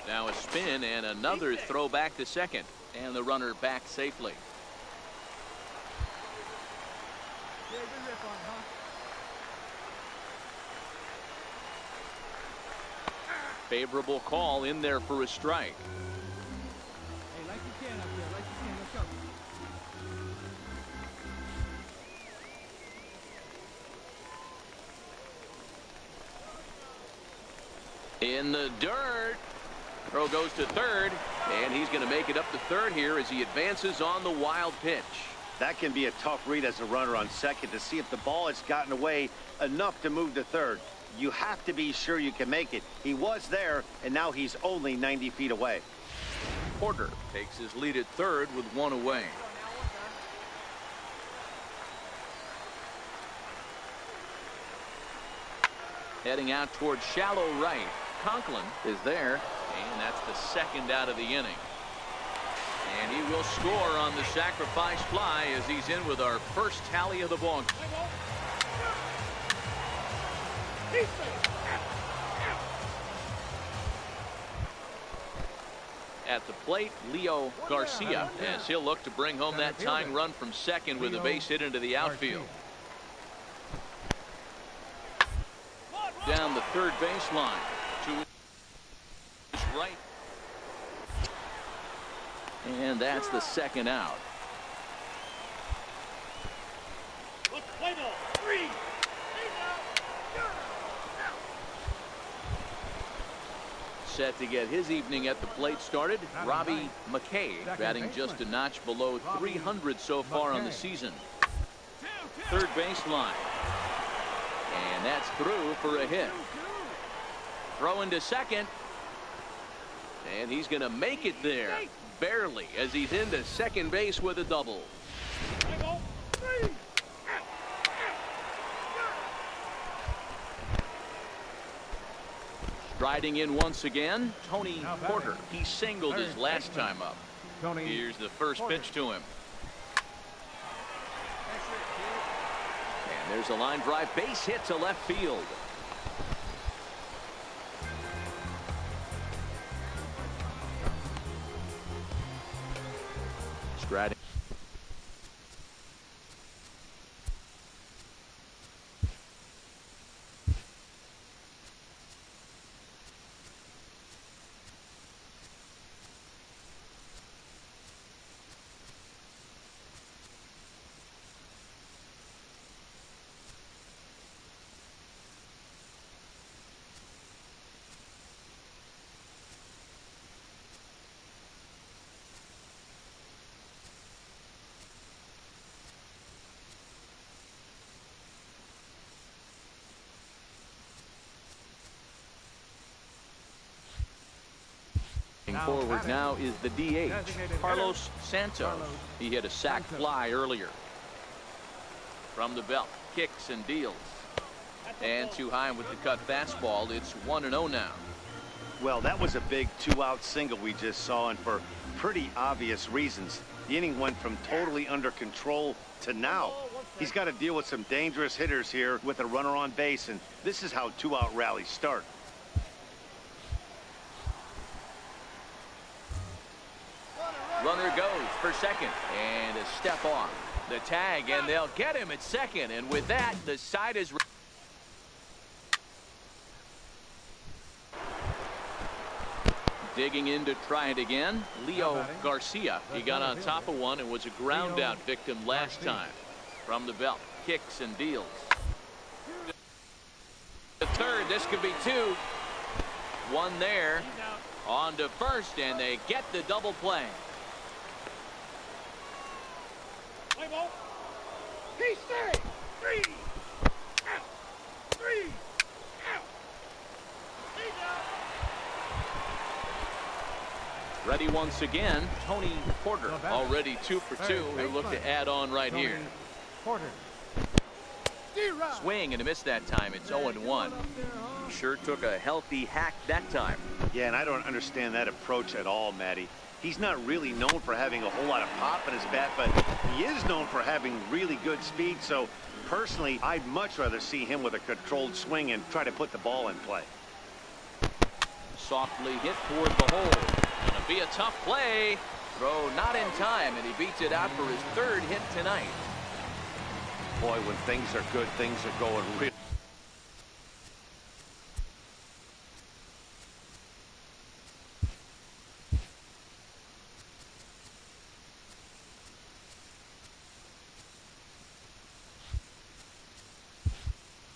Now a spin and another throw back to second. And the runner back safely. Favorable call in there for a strike. Hey, like you can up there. Like you can. Let's go. In the dirt. Throw goes to third, and he's going to make it up to third here as he advances on the wild pitch. That can be a tough read as a runner on second to see if the ball has gotten away enough to move to third. You have to be sure you can make it. He was there, and now he's only 90 feet away. Porter takes his lead at third with one away. Heading out towards shallow right. Conklin is there, and that's the second out of the inning. And he will score on the sacrifice fly as he's in with our first tally of the ball. At the plate, Leo Garcia, as he'll look to bring home that tying run from second with a base hit into the outfield. around the third baseline to his right. And that's the second out. Set to get his evening at the plate started, Robbie McKay, batting just a notch below 300 so far on the season. Third baseline. And that's through for a hit. Throw into second. And he's going to make it there. Barely, as he's into second base with a double. Striding in once again, Tony Porter. He singled his last time up. Here's the first pitch to him. And there's a line drive base hit to left field. Striding. Forward now is the DH, Carlos Santos. He hit a sac fly earlier. From the belt, kicks and deals. And too high with the cut fastball. It's 1-0 now. Well, that was a big 2-out single we just saw, and for pretty obvious reasons. The inning went from totally under control to now. He's got to deal with some dangerous hitters here with a runner on base, and this is how 2-out rallies start. Runner goes for second, and a step off. The tag, and they'll get him at second, and with that, the side is... Digging in to try it again, Leo Garcia. He got on top of one and was a ground out victim last time. From the belt, kicks and deals. The third, this could be two. One there, on to first, and they get the double play. He's three out. Ready once again, Tony Porter. Already 2 for 2. He'll look to add on right here. Swing and a miss that time. It's 0-1. He sure took a healthy hack that time. Yeah, and I don't understand that approach at all, Matty. He's not really known for having a whole lot of pop in his bat, but he is known for having really good speed. So personally, I'd much rather see him with a controlled swing and try to put the ball in play. Softly hit toward the hole. Gonna be a tough play. Throw not in time, and he beats it out for his third hit tonight. Boy, when things are good, things are going real.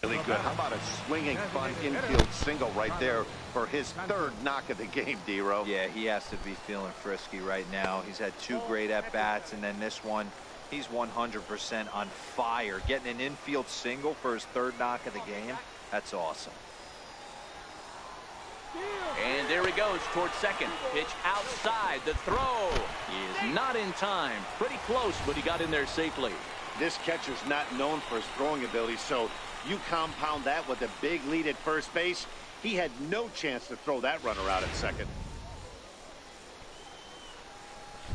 Really good. How about a swinging fun infield single right there for his third knock of the game, D-Row? Yeah, he has to be feeling frisky right now. He's had 2 great at-bats, and then this one, he's 100% on fire. Getting an infield single for his third knock of the game, that's awesome. And there he goes towards second. Pitch outside. The throw is not in time. Pretty close, but he got in there safely. This catcher's not known for his throwing ability, so you compound that with a big lead at first base. He had no chance to throw that runner out at second.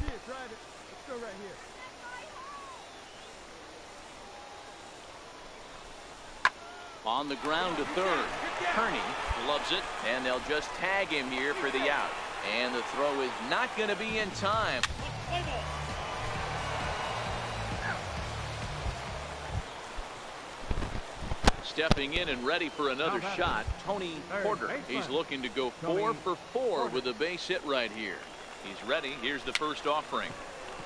Yeah, tried it. Let's go right here. On the ground to third. Kearney loves it, and they'll just tag him here for the out. And the throw is not going to be in time. stepping in and ready for another shot, Tony Porter. He's looking to go 4 for 4 with a base hit right here. He's ready. Here's the first offering.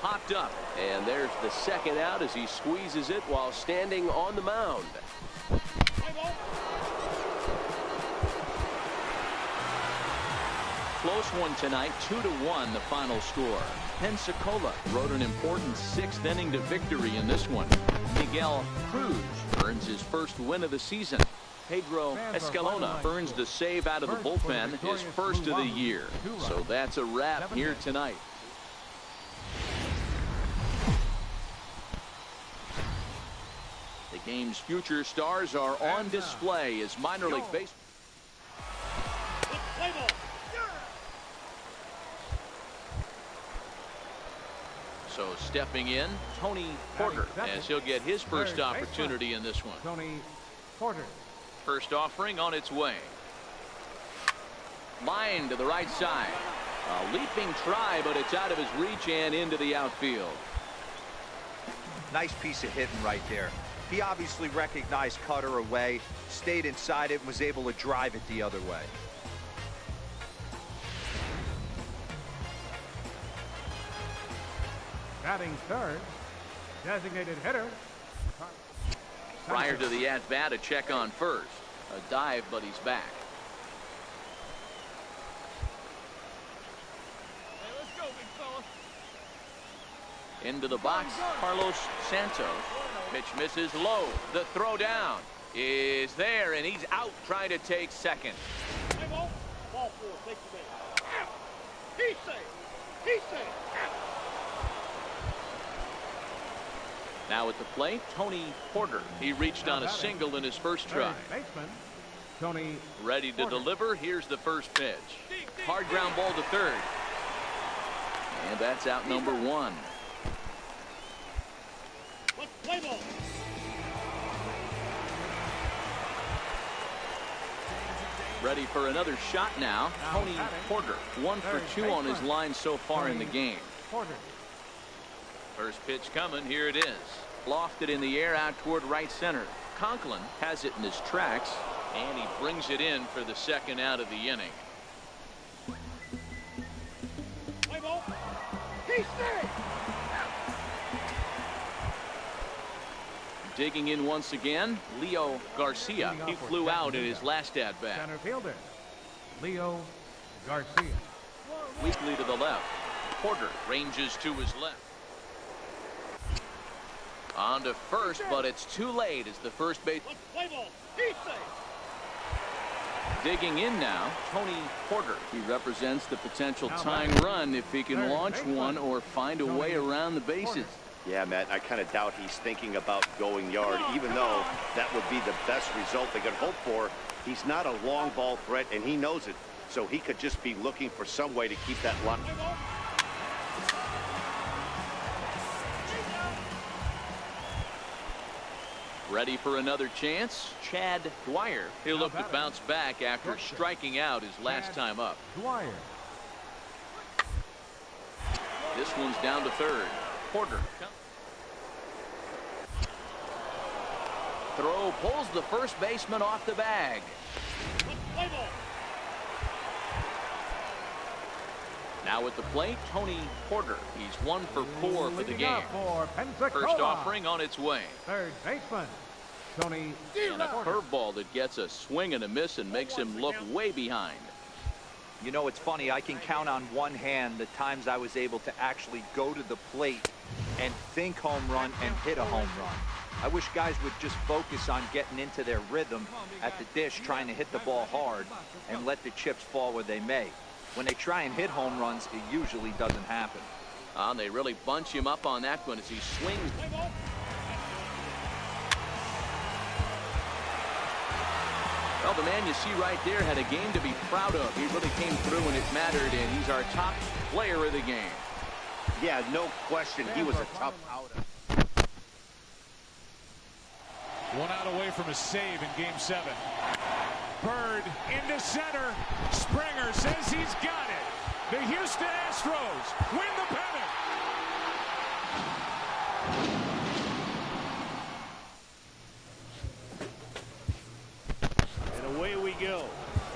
Popped up. And there's the second out as he squeezes it while standing on the mound. Close one tonight, 2-1 the final score. Pensacola wrote an important 6th inning to victory in this one. Miguel Cruz earns his first win of the season. Pedro Escalona earns the save out of the bullpen, his first of the year. So that's a wrap here tonight. The game's future stars are on display as minor league baseball. So stepping in, Tony Porter, as he'll get his first opportunity in this one. Tony Porter. First offering on its way. Line to the right side. A leaping try, but it's out of his reach and into the outfield. Nice piece of hitting right there. He obviously recognized cutter away, stayed inside it, and was able to drive it the other way. Batting third, designated hitter. Prior to the at-bat, a check on first. A dive, but he's back. Hey, let's go, big fella. Into the box, Carlos Santos. Pitch misses low. The throw down is there, and he's out trying to take second. Hey, ball 4, take the base. He's safe. He's safe. Now at the plate, Tony Porter. He reached on a single in his first try. Baseman, Tony ready to deliver. Here's the first pitch. Hard ground ball to third. And that's out number 1. Let's play ball. Ready for another shot now. Tony Porter, 1 for 2 on his line so far in the game. First pitch coming. Here it is. Lofted in the air out toward right center. Conklin has it in his tracks, and he brings it in for the second out of the inning. Play ball. He's safe. Digging in once again, Leo Garcia. He flew out in his last at bat. Center fielder, Leo Garcia. Weakly to the left. Porter ranges to his left. On to first, but it's too late as the first base. Play ball. He's safe. Digging in now, Tony Porter. He represents the potential tying run if he can launch one or find a way around the bases. Yeah, Matt, I kind of doubt he's thinking about going yard, even though that would be the best result they could hope for. He's not a long ball threat, and he knows it, so he could just be looking for some way to keep that line. Ready for another chance, Chad Dwyer. He'll look to bounce back after striking out his last time up. Dwyer. This one's down to third. Porter. Throw pulls the first baseman off the bag. Now at the plate, Tony Porter. He's 1 for 4 for the game. First offering on its way. Third baseman, Tony. And a curveball that gets a swing and a miss and makes him look way behind. You know, it's funny. I can count on one hand the times I was able to actually go to the plate and think home run and hit a home run. I wish guys would just focus on getting into their rhythm at the dish, trying to hit the ball hard and let the chips fall where they may. When they try and hit home runs, it usually doesn't happen. They really bunch him up on that one as he swings. Well, the man you see right there had a game to be proud of. He really came through when it mattered, and he's our top player of the game. Yeah, no question. He was a tough outer. 1 out away from a save in Game 7. Bird into center. Springer says he's got it. The Houston Astros win the pennant. away we go.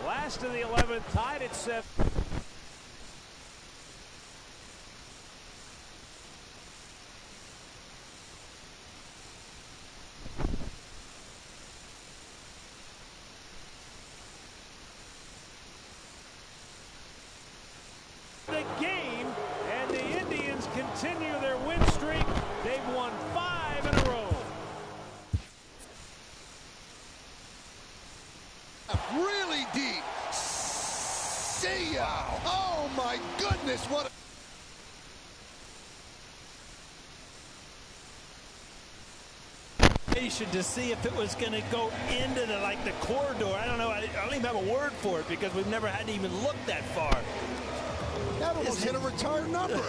Last of the 11th, tied at 7. The game, and the Indians continue their win streak. They've won 5 in a row. Really deep. See ya. Oh my goodness, what a to see if it was going to go into the corridor. I don't know. I don't even have a word for it because we've never had to even look that far. That almost hit a retired number.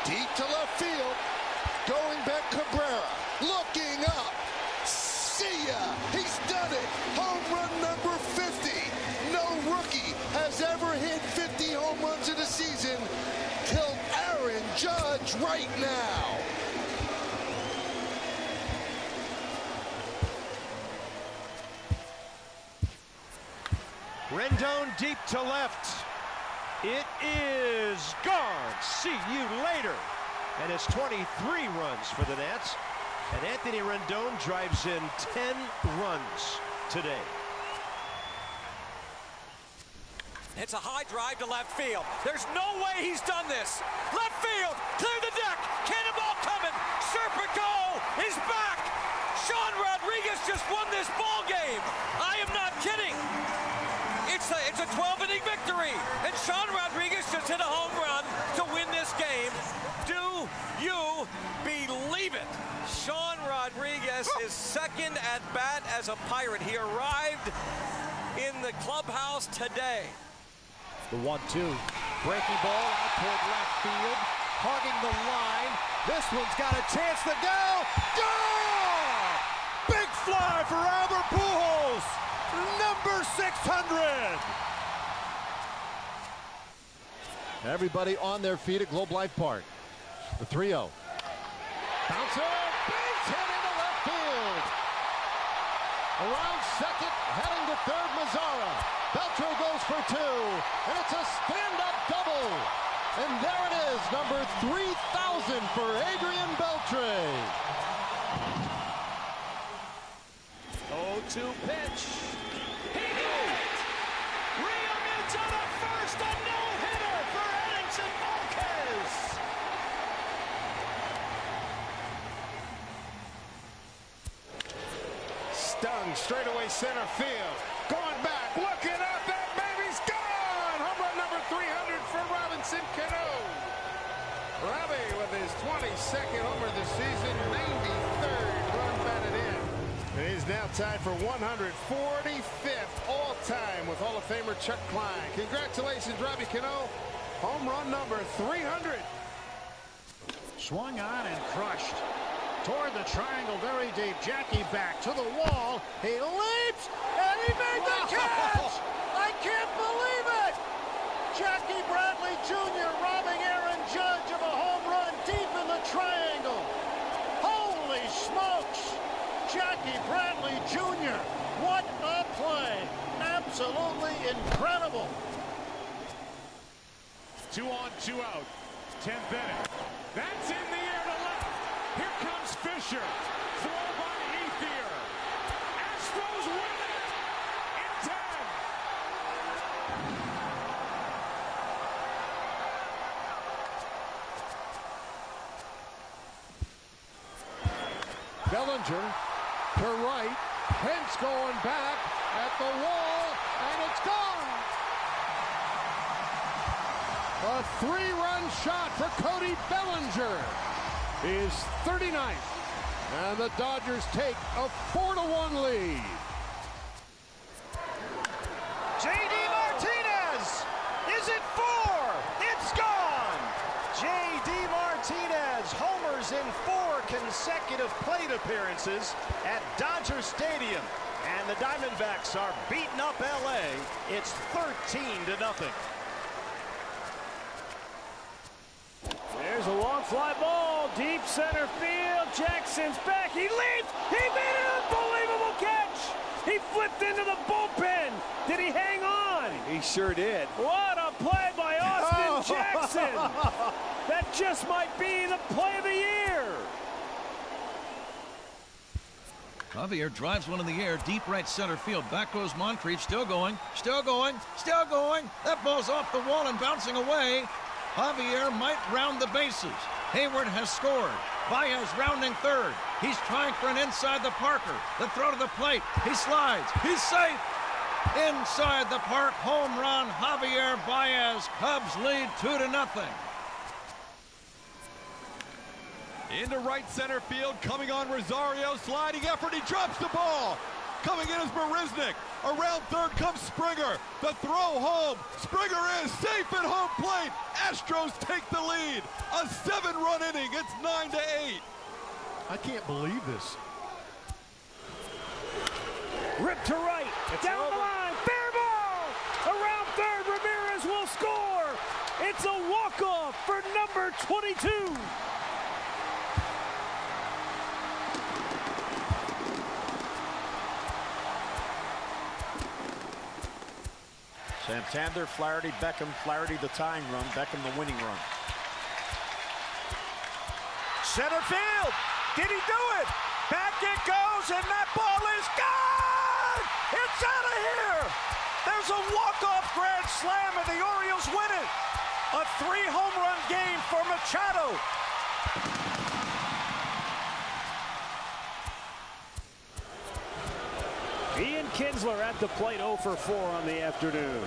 Deep to left field. Going back Cabrera. Looking up. See ya. He's done it. Home run number 50. No rookie has ever hit 50 home runs in a season till Aaron Judge right now. Rendon deep to left. It is gone. See you later. And it's 23 runs for the Nats. And Anthony Rendon drives in 10 runs today. It's a high drive to left field. There's no way he's done this. Left field, clear the deck. Cannonball coming. Serpico is back. Sean Rodriguez just won this ball game. I am not kidding. It's a 12-inning victory. And Sean Rodriguez just hit a home run to win this game. Do you believe it? Sean Rodriguez is second at bat as a Pirate. He arrived in the clubhouse today. The 1-2. Breaking ball out toward left field. Hogging the line. This one's got a chance to go. Gone! Big fly for Albert Pujols. Number 600. Everybody on their feet at Globe Life Park. The 3-0. Bouncer, base hit into left field. Around second, heading to third, Mazzara. Beltre goes for 2, and it's a stand-up double. And there it is, number 3,000 for Adrian Beltre. 0-2 pitch. He hit it! Realmuto to first, a no-hitter for Edinson Volquez. Stung straightaway center field. Going back, looking up, that baby's gone! Home run number 300 for Robinson Cano. Robbie with his 22nd homer this season, 93rd run batted in. And he's now tied for 145th all-time with Hall of Famer Chuck Klein. Congratulations, Robbie Cano. Home run number 300. Swung on and crushed. Toward the triangle very deep. Jackie back to the wall. He leaps and he made the catch! I can't believe it! Jackie Bradley Jr. robbing Aaron Judge of a home run deep in the triangle. Holy smokes! Jackie Bradley Jr. What a play! Absolutely incredible. 2 on, 2 out. 10th inning. That's in the air to left. Here comes Fisher. Throw by Ethier. Astros win it in 10. Bellinger to right. Pence going back at the wall, and it's gone. A 3-run shot for Cody Bellinger. His 39th. And the Dodgers take a 4-1 lead. J.D. Martinez! Is it 4? It's gone! J.D. Martinez homers in 4 consecutive plate appearances at Dodger Stadium. And the Diamondbacks are beating up L.A. It's 13-0. There's a long fly ball, deep center field. Jackson's back. He leaps. He made it. sure did. What a play by Austin Jackson. That just might be the play of the year. Javier drives one in the air, deep right center field. Back goes Moncrief, still going, still going, still going. That ball's off the wall and bouncing away. Javier might round the bases. Hayward has scored. Baez rounding third. He's trying for an inside the Parker. The throw to the plate. He slides. He's safe. Inside the park, home run, Javier Baez. Cubs lead 2-0. Into right center field, coming on Rosario, sliding effort, he drops the ball. Coming in is Marisnik. Around third comes Springer. The throw home. Springer is safe at home plate. Astros take the lead. A 7-run inning. It's 9-8. I can't believe this. Rip to right. Down the line. Fair ball. Around third, Ramirez will score. It's a walk-off for number 22. Santander, Flaherty, Beckham, Flaherty the tying run, Beckham the winning run. Center field. Did he do it? Back it goes, and that ball is gone! It's out of here! There's a walk-off grand slam, and the Orioles win it. A 3-home-run game for Machado. Ian Kinsler at the plate, 0 for 4 on the afternoon.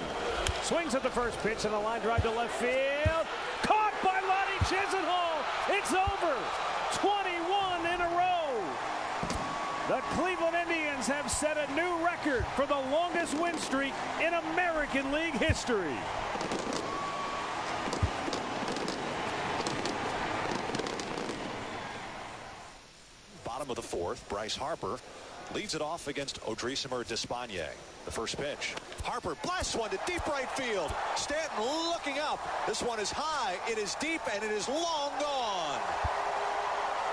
Swings at the first pitch and a line drive to left field. Caught by Lonnie Chisenhall. It's over. 21 in a row. The Cleveland Indians have set a new record for the longest win streak in American League history. Bottom of the fourth, Bryce Harper leads it off against Odrisamer Despaigne. The first pitch. Harper blasts one to deep right field. Stanton looking up. This one is high, it is deep, and it is long gone.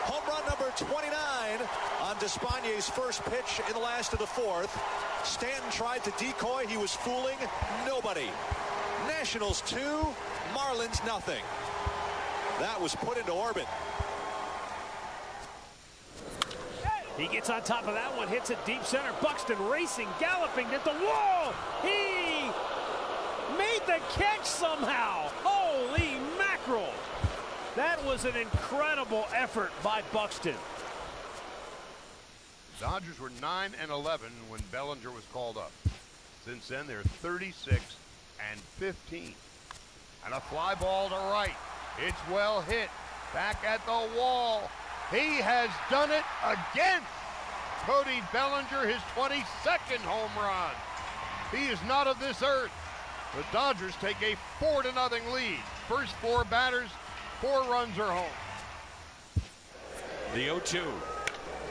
Home run number 29 on Despaigne's first pitch in the last of the fourth. Stanton tried to decoy. He was fooling nobody. Nationals 2, Marlins nothing. That was put into orbit. He gets on top of that one, hits it deep center. Buxton racing, galloping at the wall. He made the catch somehow. Holy mackerel. That was an incredible effort by Buxton. Dodgers were 9-11 when Bellinger was called up. Since then, they're 36-15. And a fly ball to right. It's well hit. Back at the wall. He has done it again. Cody Bellinger, his 22nd home run. He is not of this earth. The Dodgers take a 4-0 lead. First 4 batters, 4 runs are home. The 0-2.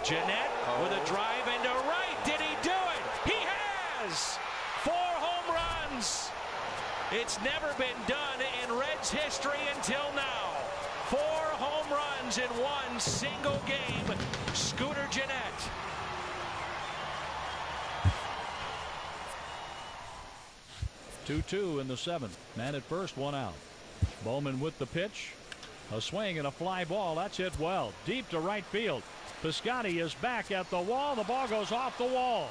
Jeanette with a drive into right. Did he do it? He has! 4 home runs. It's never been done in Reds history until now. 4 home runs in one single game. Scooter Jeanette. Two in the 7th. Man at first, 1 out. Bowman with the pitch. A swing and a fly ball. That's hit well. Deep to right field. Piscotty is back at the wall. The ball goes off the wall.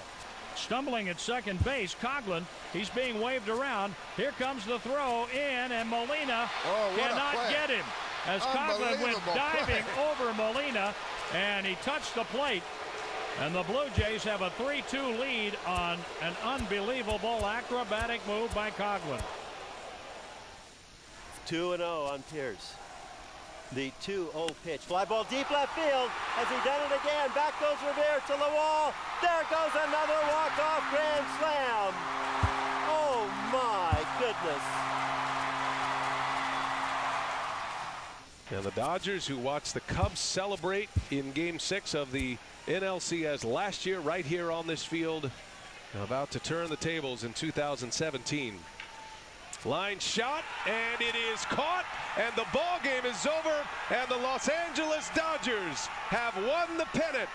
Stumbling at second base, Coughlin. He's being waved around. Here comes the throw in, and Molina cannot get him. As Coughlin went diving over Molina, and he touched the plate. And the Blue Jays have a 3-2 lead on an unbelievable acrobatic move by Coughlin. 2-0 on Pierce. The 2-0 pitch. Fly ball deep left field. Has he done it again? Back goes Revere to the wall. There goes another walk-off grand slam. Oh, my goodness. And the Dodgers, who watched the Cubs celebrate in Game 6 of the NLCS last year right here on this field, about to turn the tables in 2017. Line shot, and it is caught, and the ball game is over, and the Los Angeles Dodgers have won the pennant.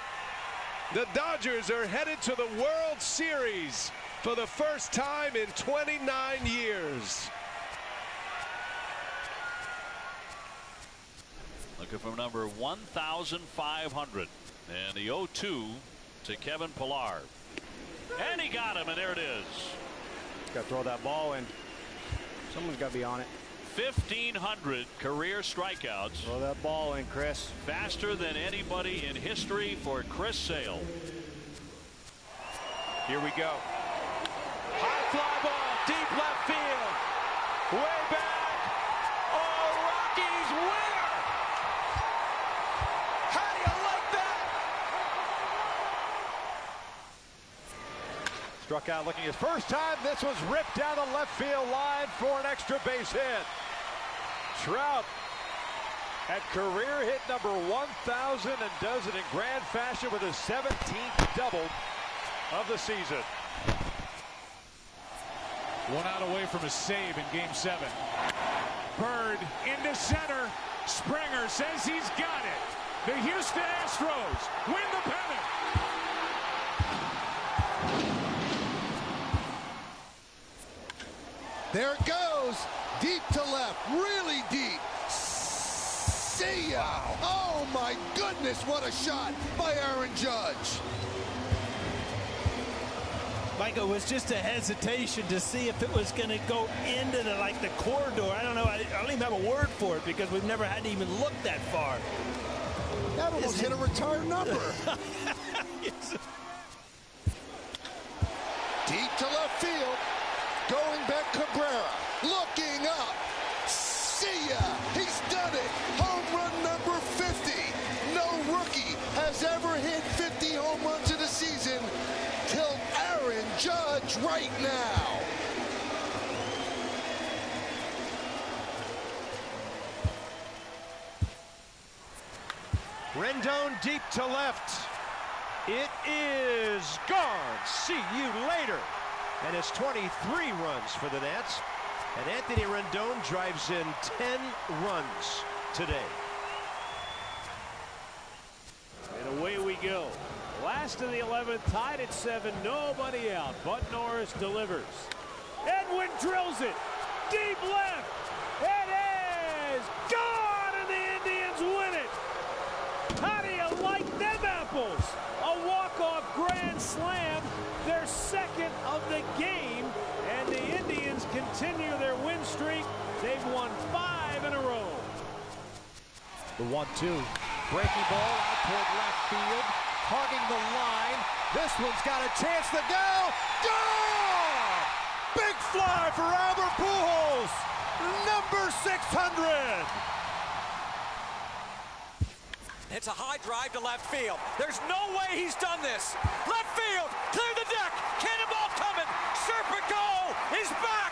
The Dodgers are headed to the World Series. for the first time in 29 years. Looking for number 1,500. And the 0-2 to Kevin Pillar. And he got him, and there it is. Got to throw that ball in. Someone's got to be on it. 1,500 career strikeouts. Throw that ball in, Chris. Faster than anybody in history for Chris Sale. Here we go. High fly ball, deep left field. Way back. Oh, Rockies winner. How do you like that? Struck out looking his first time. This was ripped down the left field line for an extra base hit. Trout at career hit number 1,000 and does it in grand fashion with his 17th double of the season. One out away from a save in Game 7. Bird into center. Springer says he's got it. The Houston Astros win the pennant. There it goes. Deep to left. Really deep. See ya. Wow. Oh, my goodness. What a shot by Aaron Judge. Michael, it was just a hesitation to see if it was going to go into the corridor. I don't know. I don't even have a word for it because we've never had to even look that far. That almost hit a retired number. Deep to left field. Going back Cabrera. Looking up. See ya. He's done it. Home run number 50. No rookie has ever hit 50 home runs in a season till Aaron Judge right now. Rendon deep to left. It is gone. See you later. And it's 23 runs for the Nats. And Anthony Rendon drives in 10 runs today. And away we go. Last of the 11th, tied at 7, nobody out. Bud Norris delivers. Edwin drills it. Deep left. It is gone, and the Indians win it. How do you like them apples? A walk-off grand slam, their second of the game, and the Indians continue their win streak. They've won 5 in a row. The 1-2. Breaking ball out toward left field. Hogging the line. This one's got a chance to go. Goal! Big fly for Albert Pujols. Number 600. It's a high drive to left field. There's no way he's done this. Left field, clear the deck. Cannonball coming. Serpico is back.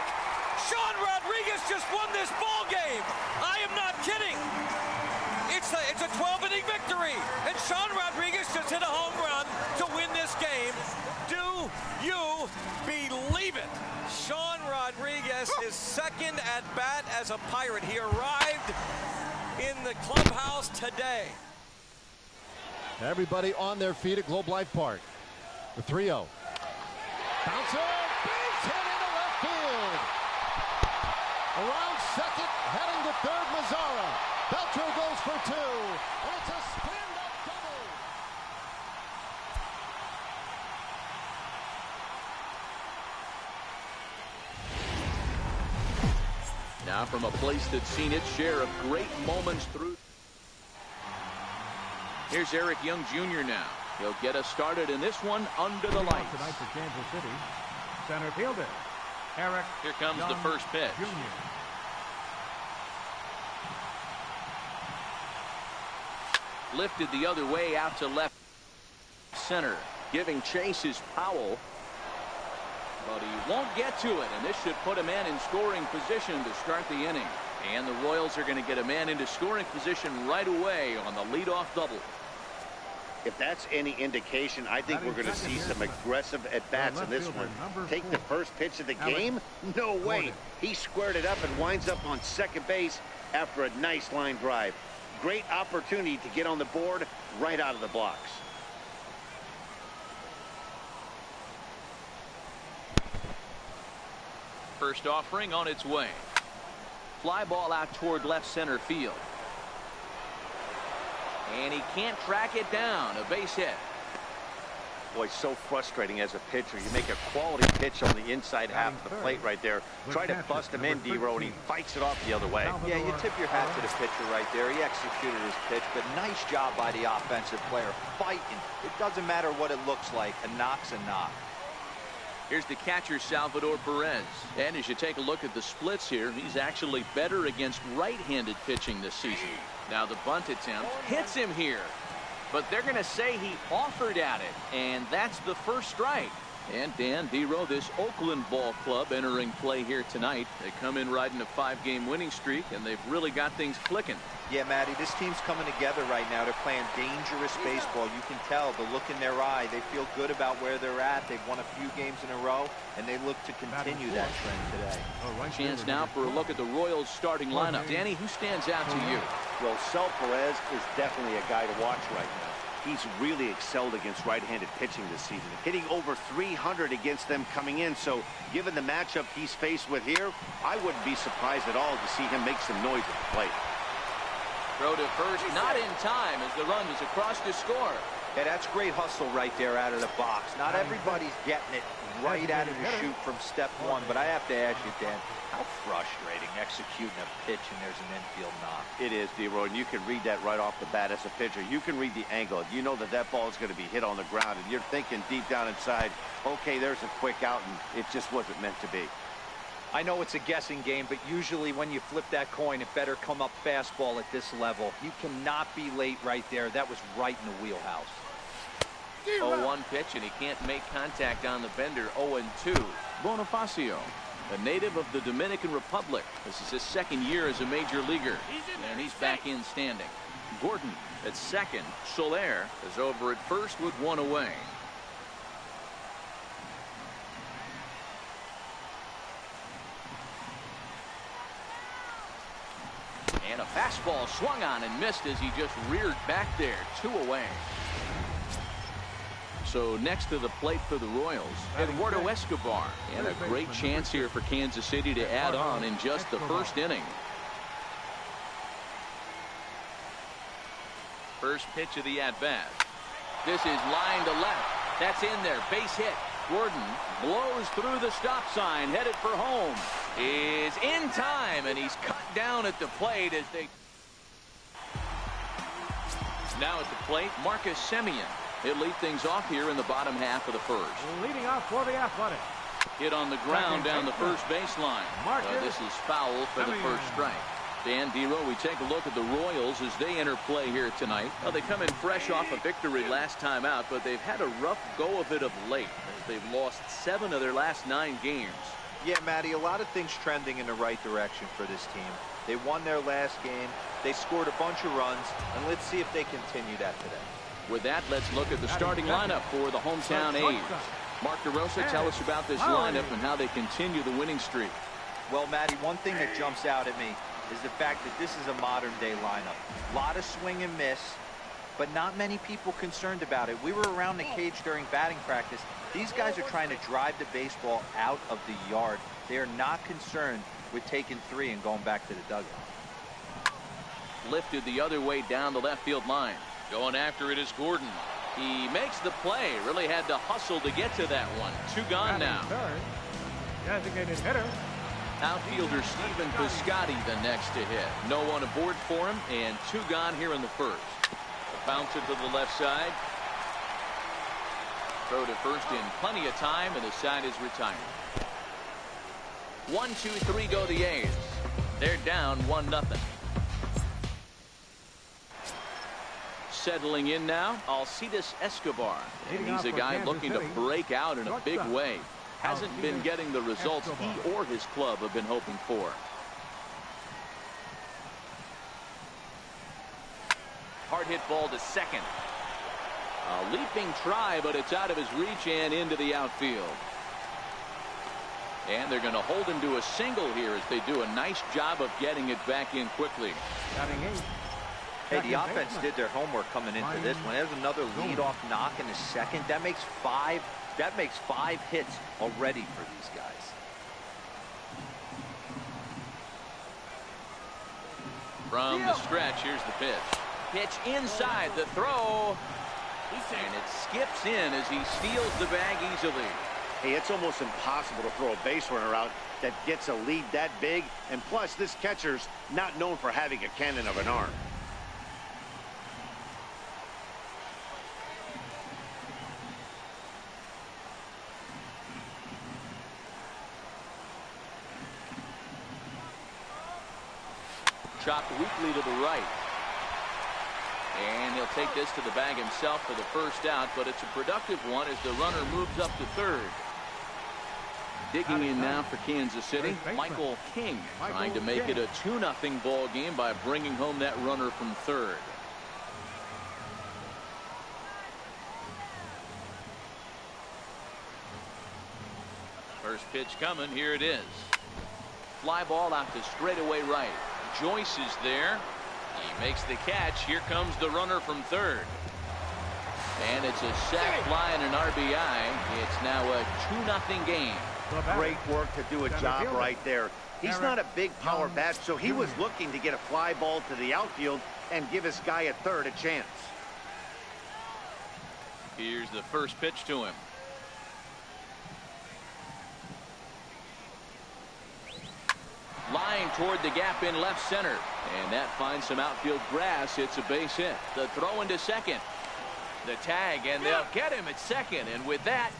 Sean Rodriguez just won this ball game. I am not kidding. It's a 12-inning victory, and Sean Rodriguez just hit a home run to win this game. Do you believe it? Sean Rodriguez, his second at bat as a Pirate. He arrived in the clubhouse today. Everybody on their feet at Globe Life Park. The 3-0. Bouncer, base hit into left field. Around second, heading to third, Mazzara. Beltran goes for 2. And it's a stand-up double. Now from a place that's seen its share of great moments through. Here's Eric Young Jr. now. He'll get us started in this one under the lights. Tonight for Kansas City, center fielder Eric. Here comes Young the first pitch. Jr. Lifted the other way out to left center. Giving chase is Powell. But he won't get to it, and this should put a man in scoring position to start the inning. And the Royals are going to get a man into scoring position right away on the leadoff double. If that's any indication, I think we're going to see some aggressive at-bats in this one. Take the first pitch of the game? No way. He squared it up and winds up on second base after a nice line drive. Great opportunity to get on the board right out of the blocks. First offering on its way. Fly ball out toward left center field. And he can't track it down. A base hit. Boy, so frustrating as a pitcher. You make a quality pitch on the inside half of the plate right there. Try to bust him in, D-Row, and he fights it off the other way. Yeah, you tip your hat to the pitcher right there. He executed his pitch, but nice job by the offensive player. Fighting. It doesn't matter what it looks like. A knock's a knock. Here's the catcher, Salvador Perez. And as you take a look at the splits here, he's actually better against right-handed pitching this season. Now the bunt attempt hits him here. But they're going to say he offered at it, and that's the first strike. And Dan, D-Row, this Oakland ball club entering play here tonight. They come in riding a 5-game winning streak, and they've really got things clicking. Yeah, Matty, this team's coming together right now. They're playing dangerous baseball. You can tell the look in their eye. They feel good about where they're at. They've won a few games in a row, and they look to continue that trend today. Chance now for a look at the Royals starting lineup. Danny, who stands out to you? Well, Sal Perez is definitely a guy to watch right now. He's really excelled against right-handed pitching this season, hitting over 300 against them coming in. So given the matchup he's faced with here, I wouldn't be surprised at all to see him make some noise at the plate. Throw to first, not in time as the run is across to score. Yeah, that's great hustle right there out of the box. Not everybody's getting it right out of the chute from step one, but I have to ask you, Dan, how frustrating executing a pitch and there's an infield knock. It is, D-Roy, and you can read that right off the bat as a pitcher. You can read the angle. You know that that ball is going to be hit on the ground, and you're thinking deep down inside, okay, there's a quick out, and it just wasn't meant to be. I know it's a guessing game, but usually when you flip that coin, it better come up fastball at this level. You cannot be late right there. That was right in the wheelhouse. 0-1 pitch, and he can't make contact on the bender. 0-2. Bonifacio, a native of the Dominican Republic. This is his second year as a major leaguer, and he's back in standing. Gordon at second. Soler is over at first with one away. And a fastball swung on and missed as he just reared back there. 2 away. So next to the plate for the Royals, Eduardo Escobar. And a great chance here for Kansas City to add on in just the first inning. First pitch of the at-bat. This is line to left. That's in there. Base hit. Gordon blows through the stop sign, headed for home. Is in time, and he's cut down at the plate as they... Now at the plate, Marcus Semien. He'll lead things off here in the bottom half of the first. Leading off for the Athletic. Hit on the ground down the first baseline. This is foul for the first strike. Dan, D-Row, we take a look at the Royals as they enter play here tonight. Well, they come in fresh off a victory last time out, but they've had a rough go of it of late. They've lost 7 of their last 9 games. Yeah, Matty, a lot of things trending in the right direction for this team. They won their last game. They scored a bunch of runs, and let's see if they continue that today. With that, let's look at the starting lineup for the hometown A's. Mark DeRosa, tell us about this lineup and how they continue the winning streak. Well, Matty, one thing that jumps out at me is the fact that this is a modern-day lineup. A lot of swing and miss, but not many people concerned about it. We were around the cage during batting practice. These guys are trying to drive the baseball out of the yard. They are not concerned with taking 3 and going back to the dugout. Lifted the other way down the left field line. Going after it is Gordon. He makes the play. Really had to hustle to get to that one. 2 gone now. Designated hitter. Outfielder Stephen Piscotty the next to hit. No one aboard for him, and 2 gone here in the first. Bounce it to the left side. Throw to first in plenty of time, and the side is retired. 1, 2, 3 go the A's. They're down 1-0. Settling in now, Alcides Escobar. And he's a guy looking to break out in a big way. Hasn't been getting the results he or his club have been hoping for. Hard hit ball to second. A leaping try, but it's out of his reach and into the outfield. And they're going to hold him to a single here as they do a nice job of getting it back in quickly. Hey, the offense did their homework coming into this one. There's another leadoff knock in the second. That makes 5 hits already for these guys. From the stretch, here's the pitch. Pitch inside, the throw. And it skips in as he steals the bag easily. Hey, it's almost impossible to throw a base runner out that gets a lead that big. And plus, this catcher's not known for having a cannon of an arm. Chopped weakly to the right. And he'll take this to the bag himself for the first out, but it's a productive one as the runner moves up to third. Digging in now for Kansas City, Michael King, trying to make it a 2-0 ball game by bringing home that runner from third. First pitch coming, here it is. Fly ball out to straightaway right. Joyce is there. He makes the catch. Here comes the runner from third. And it's a sac fly and an RBI. It's now a 2-0 game. Great work to do a job right there. He's not a big power bat, so he was looking to get a fly ball to the outfield and give his guy at third a chance. Here's the first pitch to him. Lying toward the gap in left center. And that finds some outfield grass. It's a base hit. The throw into second. The tag, and they'll get him at second. And with that,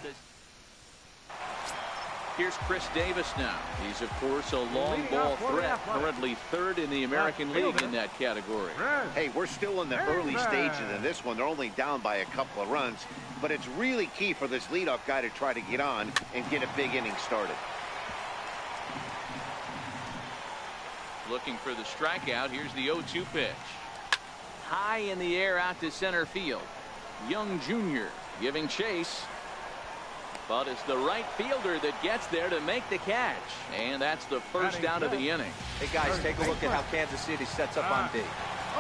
here's Chris Davis now. He's, of course, a long ball threat. Currently third in the American League in that category. Hey, we're still in the early stages of this one. They're only down by a couple of runs. But it's really key for this leadoff guy to try to get on and get a big inning started. Looking for the strikeout. Here's the 0-2 pitch. High in the air out to center field. Young Jr. giving chase. But it's the right fielder that gets there to make the catch. And that's the first out of the inning. Hey, guys, take a look at how Kansas City sets up on D.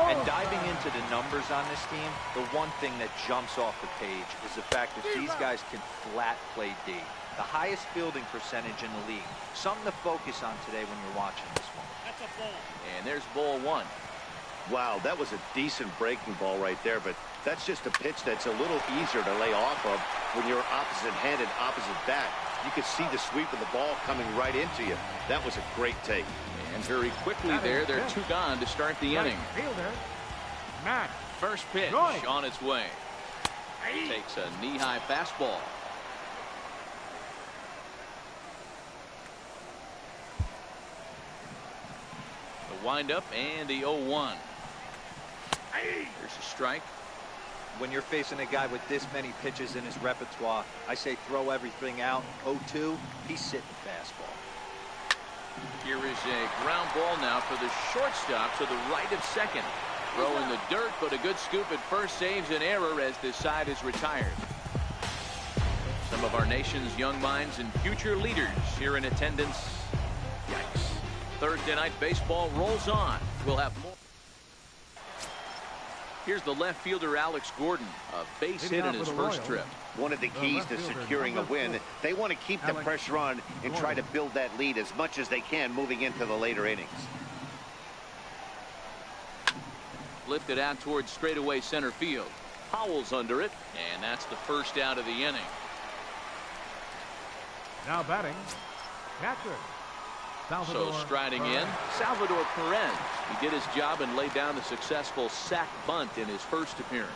And diving into the numbers on this team, the one thing that jumps off the page is the fact that these guys can flat play D. The highest fielding percentage in the league. Something to focus on today when you're watching this one. That's a ball. And there's ball one. Wow, that was a decent breaking ball right there, but that's just a pitch that's a little easier to lay off of when you're opposite-handed, opposite bat. You could see the sweep of the ball coming right into you. That was a great take. And very quickly there, they're two gone to start the inning. Fielder, Matt. First pitch on its way. Takes a knee-high fastball. The windup and the 0-1. Here's a strike. When you're facing a guy with this many pitches in his repertoire, I say throw everything out. 0-2, he's sitting fastball. Here is a ground ball now for the shortstop to the right of second. Throw in the dirt, but a good scoop at first saves an error as this side is retired. Some of our nation's young minds and future leaders here in attendance. Yikes. Thursday night baseball rolls on. We'll have more. Here's the left fielder, Alex Gordon, a base hit in his first trip. One of the keys to securing a win, they want to keep the pressure on and try to build that lead as much as they can moving into the later innings. Lifted out towards straightaway center field. Powell's under it, and that's the first out of the inning. Now batting, catcher. So striding in, Salvador Perez. He did his job and laid down the successful sac bunt in his first appearance.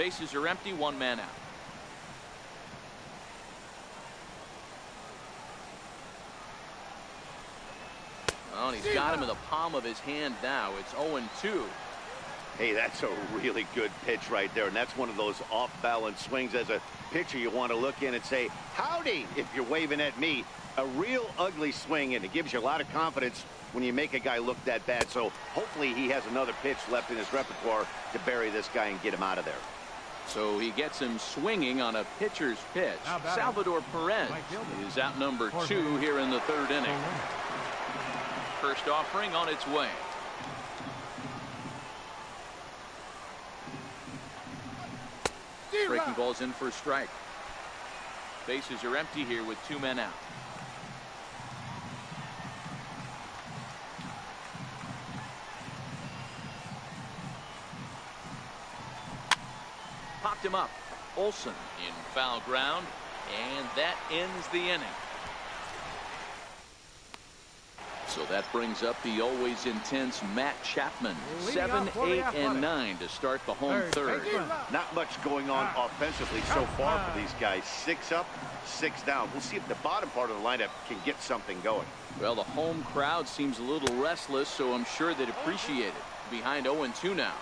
Bases are empty, one man out. Oh, and he's got him in the palm of his hand now. It's 0-2. Hey, that's a really good pitch right there, and that's one of those off-balance swings. As a pitcher, you want to look in and say, howdy, if you're waving at me. A real ugly swing, and it gives you a lot of confidence when you make a guy look that bad. So hopefully he has another pitch left in his repertoire to bury this guy and get him out of there. So he gets him swinging on a pitcher's pitch. Salvador Perez is out number 2 here in the third inning. First offering on its way. Breaking ball's in for a strike. Bases are empty here with 2 men out. Popped him up. Olsen in foul ground, and that ends the inning. So that brings up the always intense Matt Chapman. 7, 8, and 9 to start the home third. Not much going on offensively so far for these guys. 6 up, 6 down. We'll see if the bottom part of the lineup can get something going. Well, the home crowd seems a little restless, so I'm sure they'd appreciate it. Behind 0-2 now.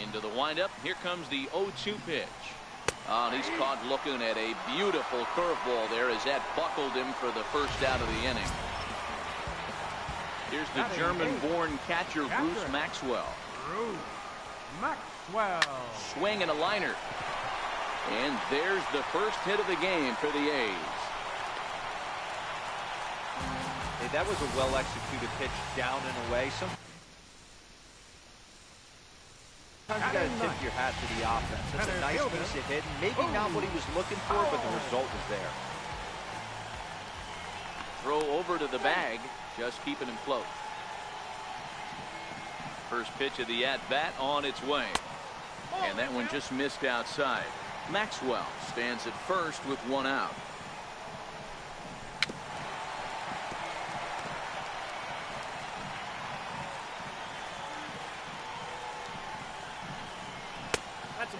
Into the windup. Here comes the 0-2 pitch. And he's caught looking at a beautiful curveball there as that buckled him for the first out of the inning. Here's the German-born catcher, Bruce Maxwell. Swing and a liner. And there's the first hit of the game for the A's. Hey, that was a well-executed pitch down and away. Sometimes you got to tip your hat to the offense. That's a nice piece of hit. Maybe not what he was looking for, but the result was there. Throw over to the bag, just keeping him close. First pitch of the at-bat on its way. And that one just missed outside. Maxwell stands at first with 1 out.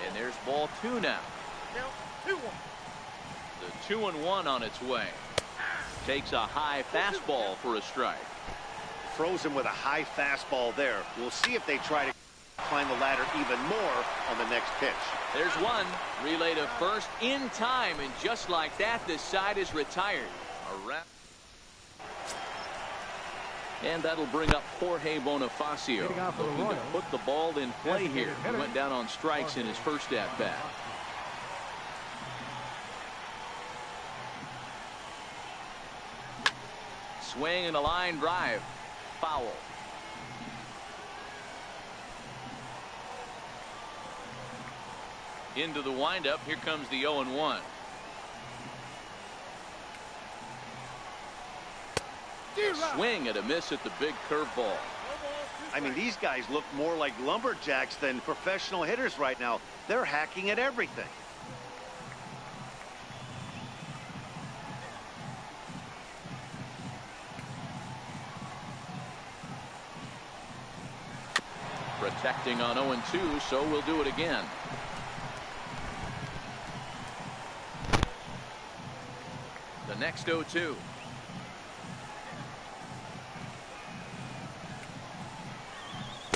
And there's ball 2 now. The 2-1 on its way. Takes a high fastball for a strike. Throws him with a high fastball there. We'll see if they try to climb the ladder even more on the next pitch. There's one. Relay to first in time, and just like that, this side is retired. A wrap. And that'll bring up Jorge Bonifacio, looking to put the ball in play here. He went down on strikes in his first at-bat. Swing and a line drive. Foul. Into the windup. Here comes the 0-1. Swing and a miss at the big curveball. I mean, these guys look more like lumberjacks than professional hitters right now. They're hacking at everything. Protecting on 0-2, so we'll do it again. The next 0-2.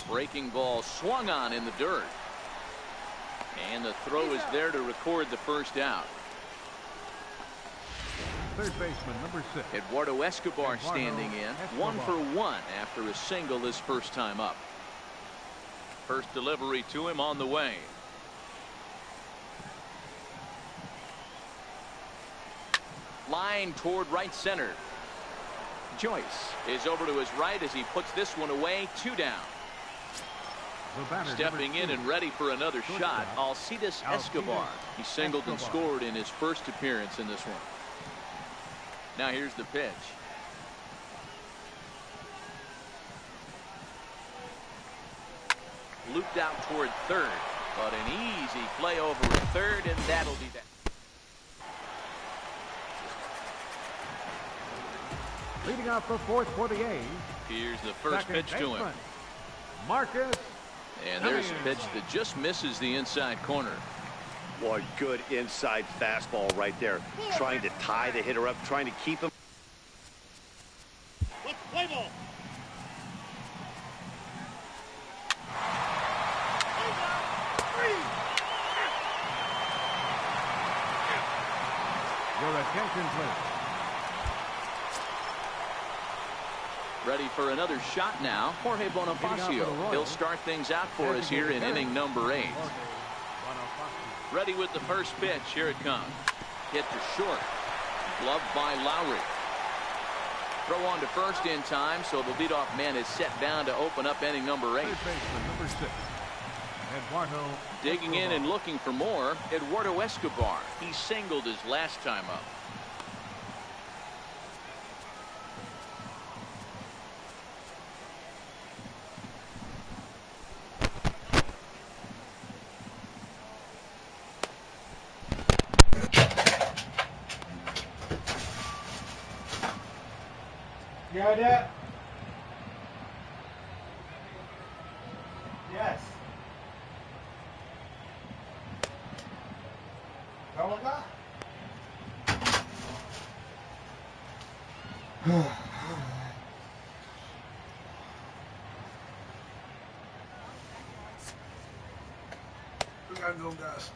Breaking ball swung on in the dirt. And the throw is there to record the first out. Third baseman, number 6. Eduardo Escobar standing in. 1 for 1 after a single his first time up. First delivery to him on the way. Line toward right center. Joyce is over to his right as he puts this one away. 2 down. Stepping in and ready for another shot, Alcides Escobar. He singled and scored in his first appearance in this one. Now here's the pitch. Looped out toward third, but an easy play over at third, and that'll be that. Leading off the fourth for the A's. Here's the first pitch to him. Marcus And there's a pitch that just misses the inside corner. Boy, good inside fastball right there. Trying to tie the hitter up, trying to keep him. Let's play ball. Your attention, please. Ready for another shot now. Jorge Bonifacio. He'll start things out for us here in inning number 8. Ready with the first pitch. Here it comes. Hit to short. Gloved by Lowry. Throw on to first in time, so the leadoff man is set down to open up inning number 8. Number 6. Eduardo Digging in and looking for more, Eduardo Escobar. He singled his last time up. You got that? Yes. Come on, guy. We gotta go, guys.